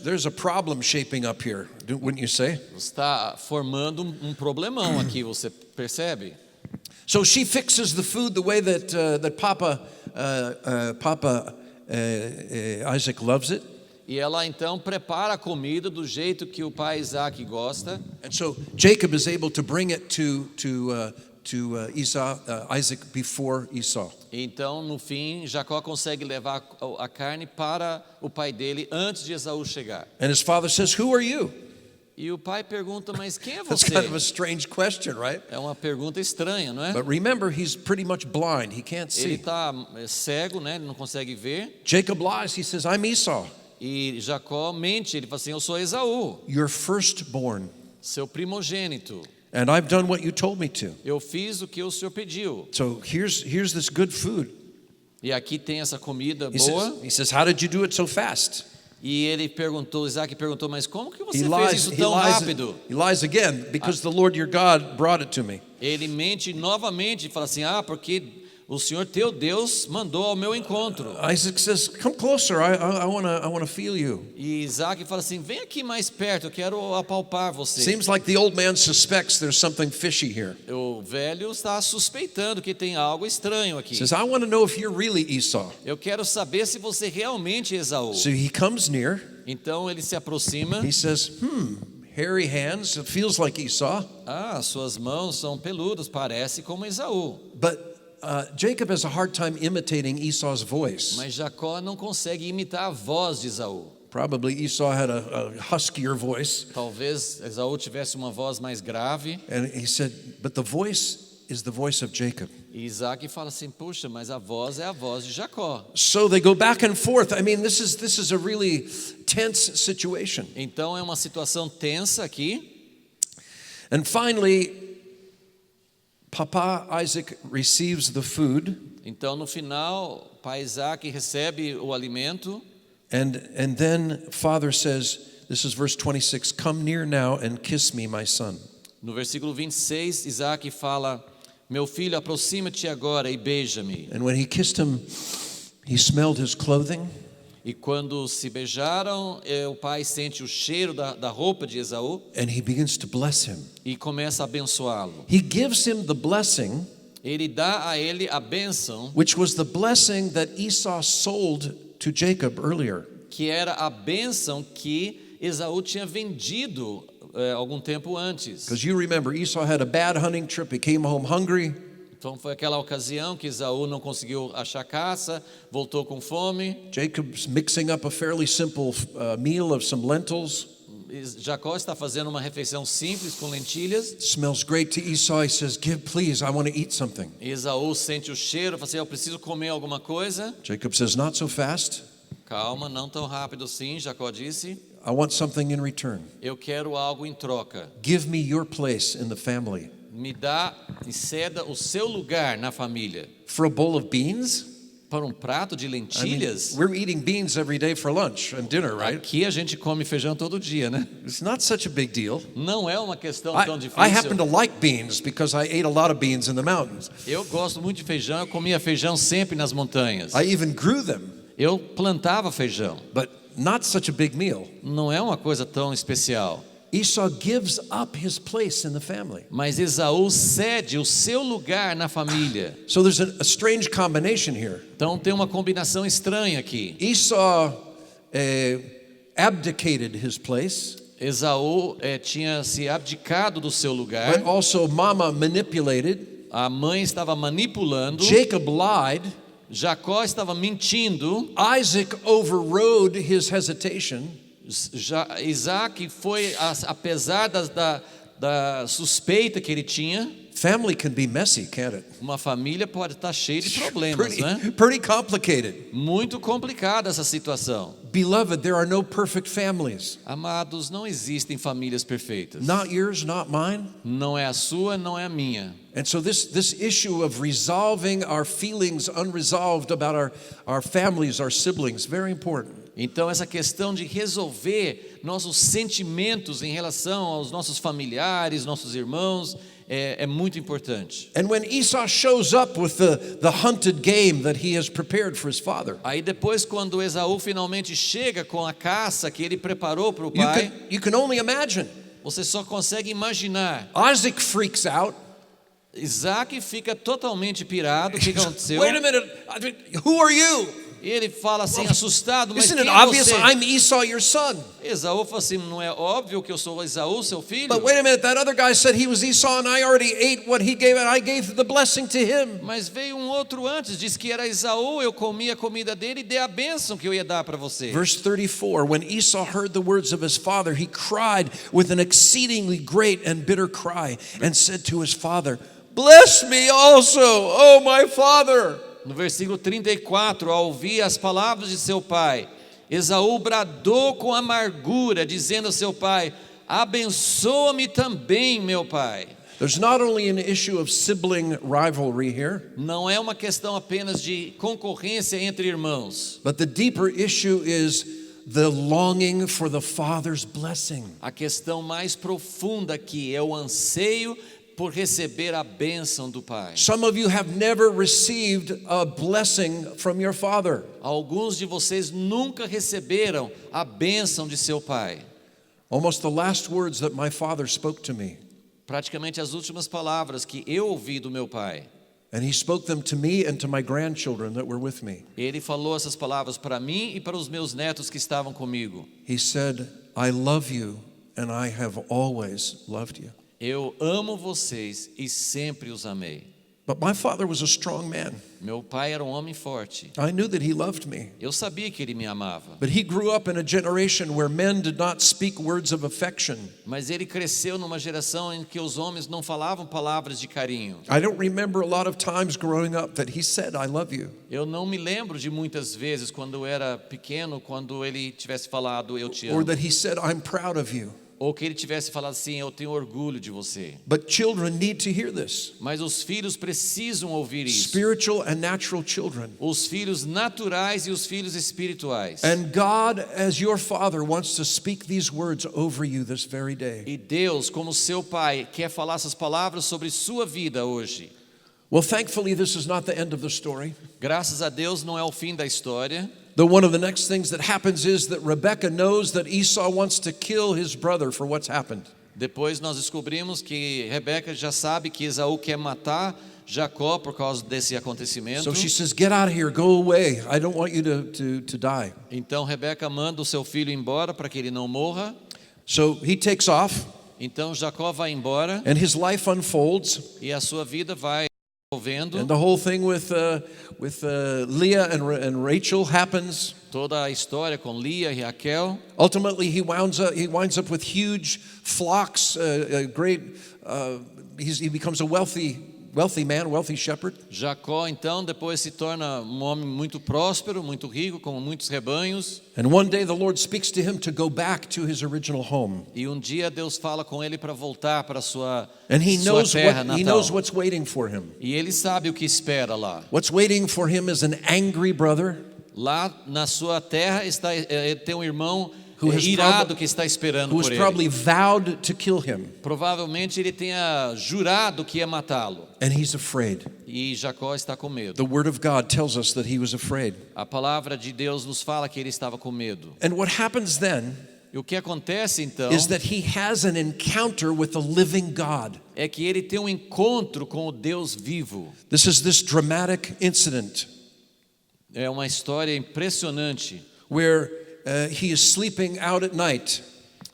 There's a problem shaping up here, wouldn't you say? Está formando um problemão aqui, você percebe? So she fixes the food the way that Papa Isaac loves it. E ela então prepara a comida do jeito que o pai Isaac gosta. And so Jacob is able to bring it to Isaac before Esau. Então, no fim, Jacó consegue levar a carne para o pai dele antes de Esaú chegar. And his father says, "Who are you?" E o pai pergunta: mas quem é That's você? kind of a strange question, right? É uma pergunta estranha, não é? But remember, he's pretty much blind. He can't Ele see. está cego, né? Ele não consegue ver. Jacob lies. He says, "I'm Esau, E Jacó mente, ele fala assim: eu sou Esaú, your firstborn, seu primogênito. and I've done what you told me to. Eu fiz o que o Senhor pediu. So here's this good food." E aqui tem essa comida He boa. says, "How did you do it so fast?" E ele perguntou, Isaac perguntou: mas como que você He fez lies. isso tão rápido? He lies again because the Lord your God brought it to me. Ele mente novamente e fala assim: porque o Senhor teu Deus mandou ao meu encontro. Isaac says, "Come closer. I want to feel you." E Isaac fala assim: vem aqui mais perto, eu quero apalpar você. Seems like the old man suspects there's something fishy here. O velho está suspeitando que tem algo estranho aqui. Says, "I want to know if you're really Esau." Eu quero saber se você realmente é Esaú. So he comes near. Então ele se aproxima. He says, "Hairy hands. It feels like Esau." Suas mãos são peludas, parece como Esaú. But Jacob has a hard time imitating Esau's voice. Mas Jacó não consegue imitar a voz de Esaú. Probably Esau had a huskier voice. Talvez Esaú tivesse uma voz mais grave. And he said, but the voice is the voice of Jacob. E Isaac fala assim, puxa, mas a voz é a voz de Jacó. So they go back and forth. I mean, this is a really tense situation. Então é uma situação tensa aqui. And finally, Papa Isaac receives the food. Então no final, pai Isaac recebe o alimento. And then father says, this is verse 26, come near now and kiss me, my son. No versículo 26, Isaac fala, meu filho, aproxima-te agora e beija-me. And when he kissed him, he smelled his clothing. E quando se beijaram, o pai sente o cheiro da roupa de Esaú And he begins to bless him. e começa a abençoá-lo. He gives him the blessing, Ele dá a ele a bênção, which was the blessing that Esau sold to Jacob earlier. que era a bênção que Esaú tinha vendido algum tempo antes. Because you remember, Esau had a bad hunting trip. He came home hungry. Então foi aquela ocasião que Esaú não conseguiu achar caça, voltou com fome. Jacob's mixing up a fairly simple meal of some lentils. Jacó está fazendo uma refeição simples com lentilhas. Smells great to Esau. He says, give, please, I want to eat something. Esaú sente o cheiro, fala assim, eu preciso comer alguma coisa. Jacob says, not so fast. Calma, não tão rápido assim, Jacó disse. I want something in return. Eu quero algo em troca. Give me your place in the family. Me dá e ceda o seu lugar na família. For a bowl of beans? Para um prato de I mean, lentilhas? we're eating beans every day for lunch and dinner, right? Aqui a gente come feijão todo dia, né? It's not such a big deal. Não é uma questão tão I difícil. happen to like beans because I ate a lot of beans in the mountains. Eu gosto muito de feijão, eu comia feijão sempre nas montanhas. I even grew them, Eu plantava feijão. but not such a big meal. Não é uma coisa tão especial. Esau gives up his place in the family. Mas Esaú cede o seu lugar na família. So there's a strange combination here. Então tem uma combinação estranha aqui. Esau abdicated his place, Esaú tinha se abdicado do seu lugar. but also Mama manipulated. A mãe estava manipulando. Jacob lied. Jacó estava mentindo. Isaac overrode his hesitation. Isaac foi, apesar da suspeita que ele tinha. Family can be messy, can't it? Uma família pode estar cheia de problemas, né? Pretty complicated. Muito complicada essa situação. Beloved, there are no perfect families. Amados, não existem famílias perfeitas. Not yours, not mine. Não é a sua, não é a minha. And so this issue of resolving our feelings unresolved about our families, our siblings, very important. Então essa questão de resolver nossos sentimentos em relação aos nossos familiares, nossos irmãos, é muito importante. And when Esau shows up with the hunted game that he has prepared for his father, Aí depois, quando Esaú finalmente chega com a caça que ele preparou para o pai, you can only imagine. você só consegue imaginar. Isaac freaks out. Isaac fica totalmente pirado. O que aconteceu? Wait a minute, who are you? Ele fala assim, assustado, mas Isn't quem it é obvious você? I'm Esau, your son? Esaú fala assim, não é óbvio que eu sou Esaú, seu filho? But wait a minute, that other guy said he was Esau and I already ate what he gave and I gave the blessing to him. Mas veio um outro antes, disse que era Esaú, eu comi a comida dele e dei a bênção que eu ia dar para você. Verse 34, when Esau heard the words of his father, he cried with an exceedingly great and bitter cry and said to his father, bless me also, oh my father. No versículo 34, ao ouvir as palavras de seu pai, Esaú bradou com amargura, dizendo ao seu pai, abençoa-me também, meu pai. There's not only an issue of sibling rivalry here, Não é uma questão apenas de concorrência entre irmãos. but the deeper issue is the longing for the father's blessing. A questão mais profunda aqui é o anseio por receber a bênção do pai. Some of you have never received a blessing from your father. Alguns de vocês nunca receberam a bênção de seu pai. Almost the last words that my father spoke to me. Praticamente as últimas palavras que eu ouvi do meu pai. And he spoke them to me and to my grandchildren that were with me. Ele falou essas palavras para mim e para os meus netos que estavam comigo. He said, I love you and I have always loved you. Eu amo vocês e sempre os amei. But my father was a strong man. Meu pai era um homem forte. I knew that he loved me. Eu sabia que ele me amava. But he grew up in a generation where men did not speak words of affection. Mas ele cresceu numa geração em que os homens não falavam palavras de carinho. I don't remember a lot of times growing up that he said, I love you. Eu não me lembro de muitas vezes quando eu era pequeno, quando ele tivesse falado eu te Or amo. that he said, I'm proud of you. Ou que ele tivesse falado assim, eu tenho orgulho de você. But children need to hear this. Mas os filhos precisam ouvir isso. Spiritual and natural children. Os filhos naturais e os filhos espirituais. And God, as your Father, wants to speak these words over you this very day. E Deus, como seu pai, quer falar essas palavras sobre sua vida hoje. Well, thankfully, this is not the end of the story. Graças a Deus não é o fim da história. One of the next things that happens is that Rebekah knows that Esau wants to kill his brother for what's happened. Depois nós descobrimos que Rebeca já sabe que Esaú quer matar Jacó por causa desse acontecimento. So she says, get out of here, go away. I don't want you to die. Então Rebeca manda o seu filho embora para que ele não morra. So he takes off. Então Jacó vai embora. And his life unfolds. E a sua vida vai envolvendo. And the whole thing with Leah and Rachel happens. Toda a história com Lia e Raquel. Ultimately, he winds up with huge flocks, he becomes a wealthy man, wealthy shepherd. Jacó então depois se torna um homem muito próspero, muito rico, com muitos rebanhos. And one day the Lord speaks to him to go back to his original home. E dia Deus fala com ele para voltar para sua And he knows terra natal. he knows what's waiting for him. E ele sabe o que espera lá. What's waiting for him is an angry brother. Lá na sua terra tem um irmão Who has irado que está esperando who has por ele. probably vowed to kill him. Provavelmente ele tenha jurado que ia matá-lo. And he's afraid. E Jacó está com medo. The word of God tells us that he was afraid. A palavra de Deus nos fala que ele estava com medo. And what happens then E o que acontece então is that he has an encounter with the living God. é que ele tem um encontro com o Deus vivo. This is this dramatic incident É uma história impressionante. where he is sleeping out at night.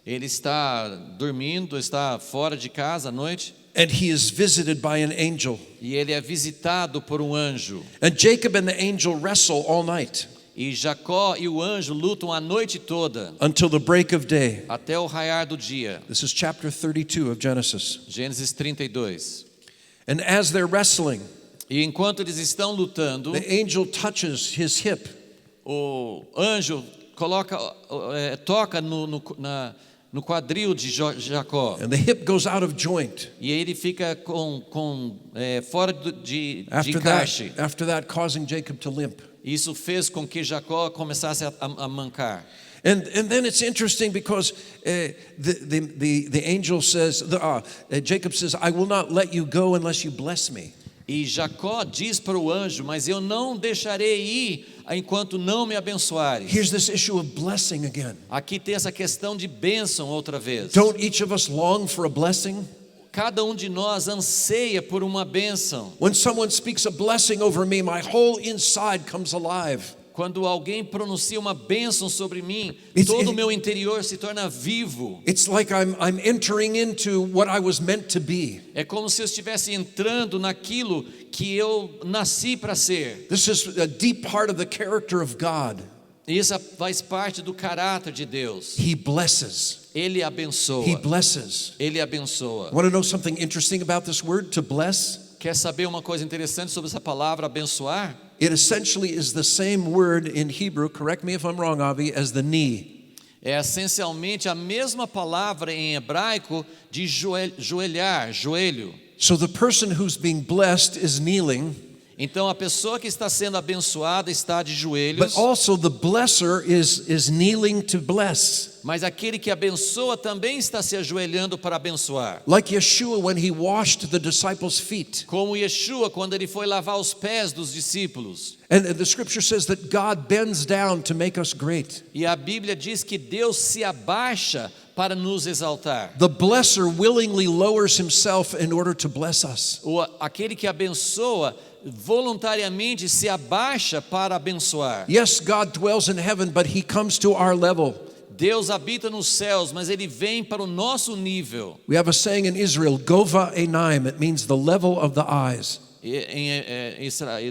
Ele está dormindo, está fora de casa à noite. And he is visited by an angel. E ele é visitado por um anjo. And Jacob and the angel wrestle all night E Jacó e o anjo lutam a noite toda, until the break of day. até o raiar do dia. This is chapter 32 of Genesis. Gênesis 32. And as they're wrestling, E enquanto eles estão lutando, the angel touches his hip. o anjo toca no quadril de Jacó. And the hip goes out of joint. E ele fica fora de encaixe. After that, causing Jacob to limp. Isso fez com que Jacó começasse a mancar. And then it's interesting because the angel says, Jacob says, I will not let you go unless you bless me. E Jacó diz para o anjo, mas eu não deixarei ir enquanto não me abençoares. Here's this issue of blessing again. Aqui tem essa questão de bênção outra vez. Don't each of us long for a blessing? Cada de nós anseia por uma bênção. When someone speaks a blessing over me, my whole inside comes alive. Quando alguém pronuncia uma bênção sobre mim, todo o meu interior se torna vivo. It's like I'm entering into what I was meant to be. É como se eu estivesse entrando naquilo que eu nasci para ser. This is a deep part of the character of God. Isso faz parte do caráter de Deus. He blesses. Ele abençoa. He blesses. Ele abençoa. Want to know something interesting about this word, to bless? Quer saber uma coisa interessante sobre essa palavra abençoar? It essentially is the same word in Hebrew, correct me if I'm wrong, Avi, as the knee. É essencialmente a mesma palavra em hebraico de joelhar, joelho. So the person who's being blessed is kneeling. Então a pessoa que está sendo abençoada está de joelhos. But also the blesser is kneeling to bless. Mas aquele que abençoa também está se ajoelhando para abençoar. Like Yeshua when he washed the disciples' feet. Como Yeshua quando ele foi lavar os pés dos discípulos. And the scripture says that God bends down to make us great. E a Bíblia diz que Deus se abaixa para nos exaltar. The blesser willingly lowers himself in order to bless us. Aquele que abençoa voluntariamente se abaixa para abençoar. Yes, God dwells in heaven, but he comes to our level. Deus habita nos céus, mas ele vem para o nosso nível. We have a saying in Israel, Gova Einaim, it means the level of the eyes.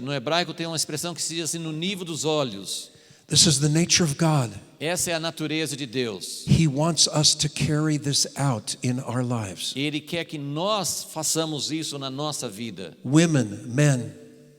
No hebraico tem uma expressão que se diz assim, no nível dos olhos. This is the nature of God. Essa é a natureza de Deus. He wants us to carry this out in our lives. Ele quer que nós façamos isso na nossa vida. Women, men,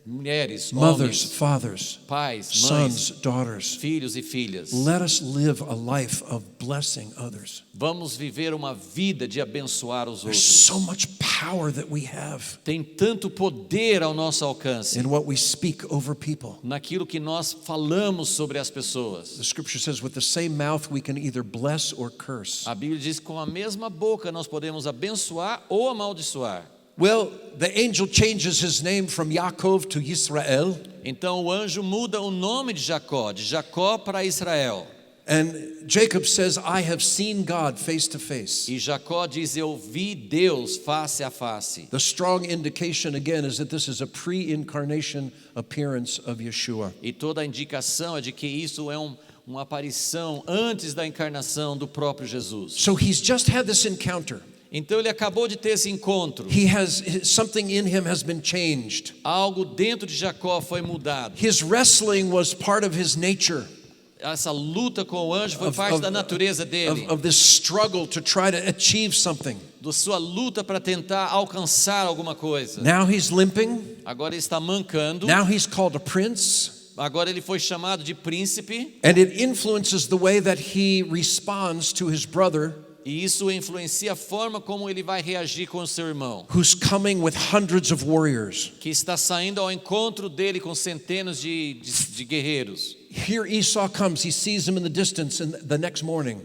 Mulheres, mothers, homens, fathers, pais, sons, mães, daughters. filhos e filhas. Let us live a life of blessing others. Vamos viver uma vida de abençoar os There's outros. so much power that we have Tem tanto poder ao nosso alcance in what we speak over people. naquilo que nós falamos sobre as pessoas. The scripture says with the same mouth we can either bless or curse. A Bíblia diz que com a mesma boca nós podemos abençoar ou amaldiçoar. Well, the angel changes his name from Yaakov to Israel. Então o anjo muda o nome de Jacó para Israel. And Jacob says, I have seen God face to face. E Jacó diz, eu vi Deus face a face. The strong indication again is that this is a pre-incarnation appearance of Yeshua. E toda a indicação é de que isso é uma aparição antes da encarnação do próprio Jesus. So he's just had this encounter. Então ele acabou de ter esse encontro. Something in him has been changed. Algo dentro de Jacó foi mudado. His wrestling was part of his nature. Essa luta com o anjo foi parte da natureza dele. Of this struggle to try to achieve something. Da sua luta para tentar alcançar alguma coisa. Now he's limping. Agora ele está mancando. Now he's called a prince. Agora ele foi chamado de príncipe. And it influences the way that he responds to his brother. E isso influencia a forma como ele vai reagir com o seu irmão. Who's coming with hundreds of warriors. Que está saindo ao encontro dele com centenas de guerreiros. Here Esau comes, he sees him in the distance and the next morning.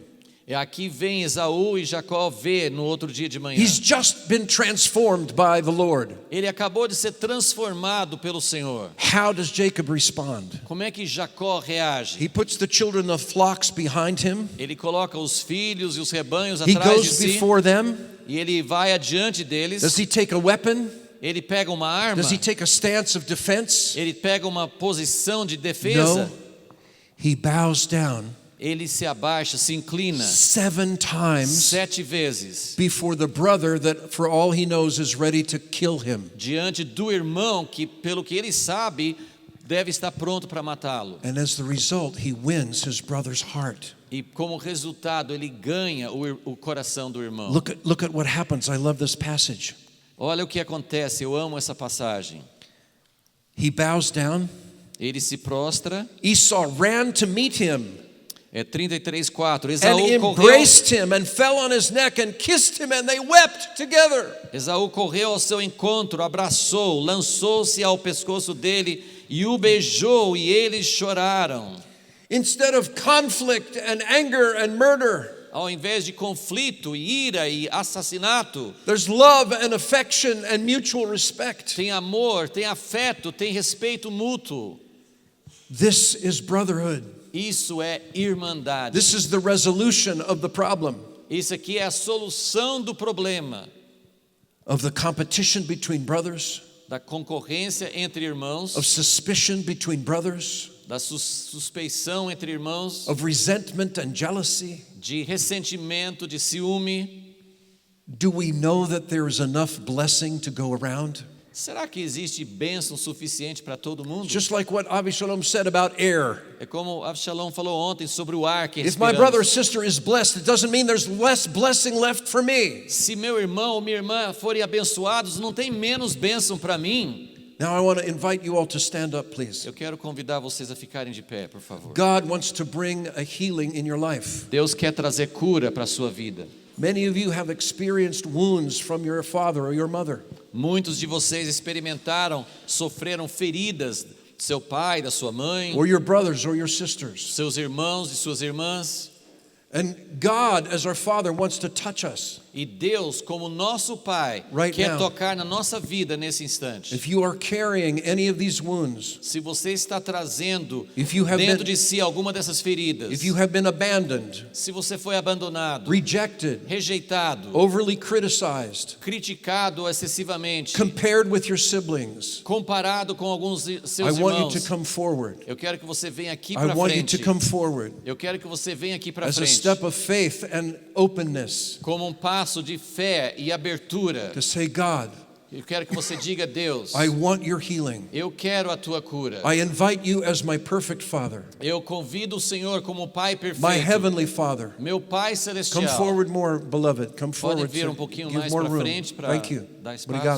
E aqui vem Esaú e Jacó vê no outro dia de manhã. He's just been transformed by the Lord. Ele acabou de ser transformado pelo Senhor. How does Jacob respond? Como é que Jacó reage? He puts the children of flocks behind him. Ele coloca os filhos e os rebanhos He atrás de goes si. before them. E ele vai adiante deles. Does he take a weapon? Ele pega uma arma. Does he take a stance of defense? Ele pega uma posição de defesa. No. He bows down. Ele se abaixa, se inclina 7 times 7 vezes before the brother that for all he knows is ready to kill him. diante do irmão que pelo que ele sabe deve estar pronto para matá-lo. And as the result, he wins his brother's heart. E como resultado ele ganha o coração do irmão. Look at what happens. I love this passage. Olha o que acontece, eu amo essa passagem. He bows down. Ele se prostra. Esau ran to meet him. É 33:4. And Esaú correu, embraced him and fell on his neck and kissed him and they wept together. Esaú correu ao seu encontro, abraçou, lançou-se ao pescoço dele e o beijou e eles choraram. Instead of conflict and anger and murder, Ao invés de conflito, ira e assassinato, there's love and affection and mutual respect. tem amor, tem afeto, tem respeito mútuo. This is brotherhood. Isso é irmandade. This is the resolution of the problem, Isso aqui é a solução do problema, of the competition between brothers, da concorrência entre irmãos, of suspicion between brothers, da suspeição entre irmãos, of resentment and jealousy. de ressentimento, de ciúme. Do we know that there is enough blessing to go around? Será que existe bênção suficiente para todo mundo? Just like what Avishalom said about air. É como Absalão falou ontem sobre o ar que If my brother or respiramos. sister is blessed, it doesn't mean there's less blessing left for me. Se meu irmão ou minha irmã forem abençoados, não tem menos bênção para mim. Now I want to invite you all to stand up, please. Eu quero convidar vocês a ficarem de pé, por favor. God wants to bring a healing in your life. Deus quer trazer cura para a sua vida. Many of you have experienced wounds from your father or your mother. Muitos de vocês experimentaram, sofreram feridas de seu pai, da sua mãe, Or your brothers or your sisters. seus irmãos e suas irmãs. And God, as our Father, wants to touch us. E Deus, como nosso Pai, Right quer now. tocar na nossa vida nesse instante. If you are carrying any of these wounds, Se você está trazendo If you have dentro been- de si alguma dessas feridas, if you have been abandoned, se você foi abandonado, rejected, rejeitado, overly criticized, criticado excessivamente, compared with your siblings, comparado com alguns de I seus want you irmãos, to come forward. eu quero que você venha aqui I para want you frente. to come forward Eu quero que você venha aqui para as a frente, step of faith and openness como um passo de fé e abertura, to say, God, Eu quero que você diga, Deus, I want your healing. eu quero a tua cura. I invite you as my perfect Father, Eu convido o Senhor como Pai my perfeito, heavenly Father. meu Pai Come celestial. forward more, beloved. Come Pode forward. vir So um pouquinho give mais more para room. frente para Thank you. dar espaço. Obrigado.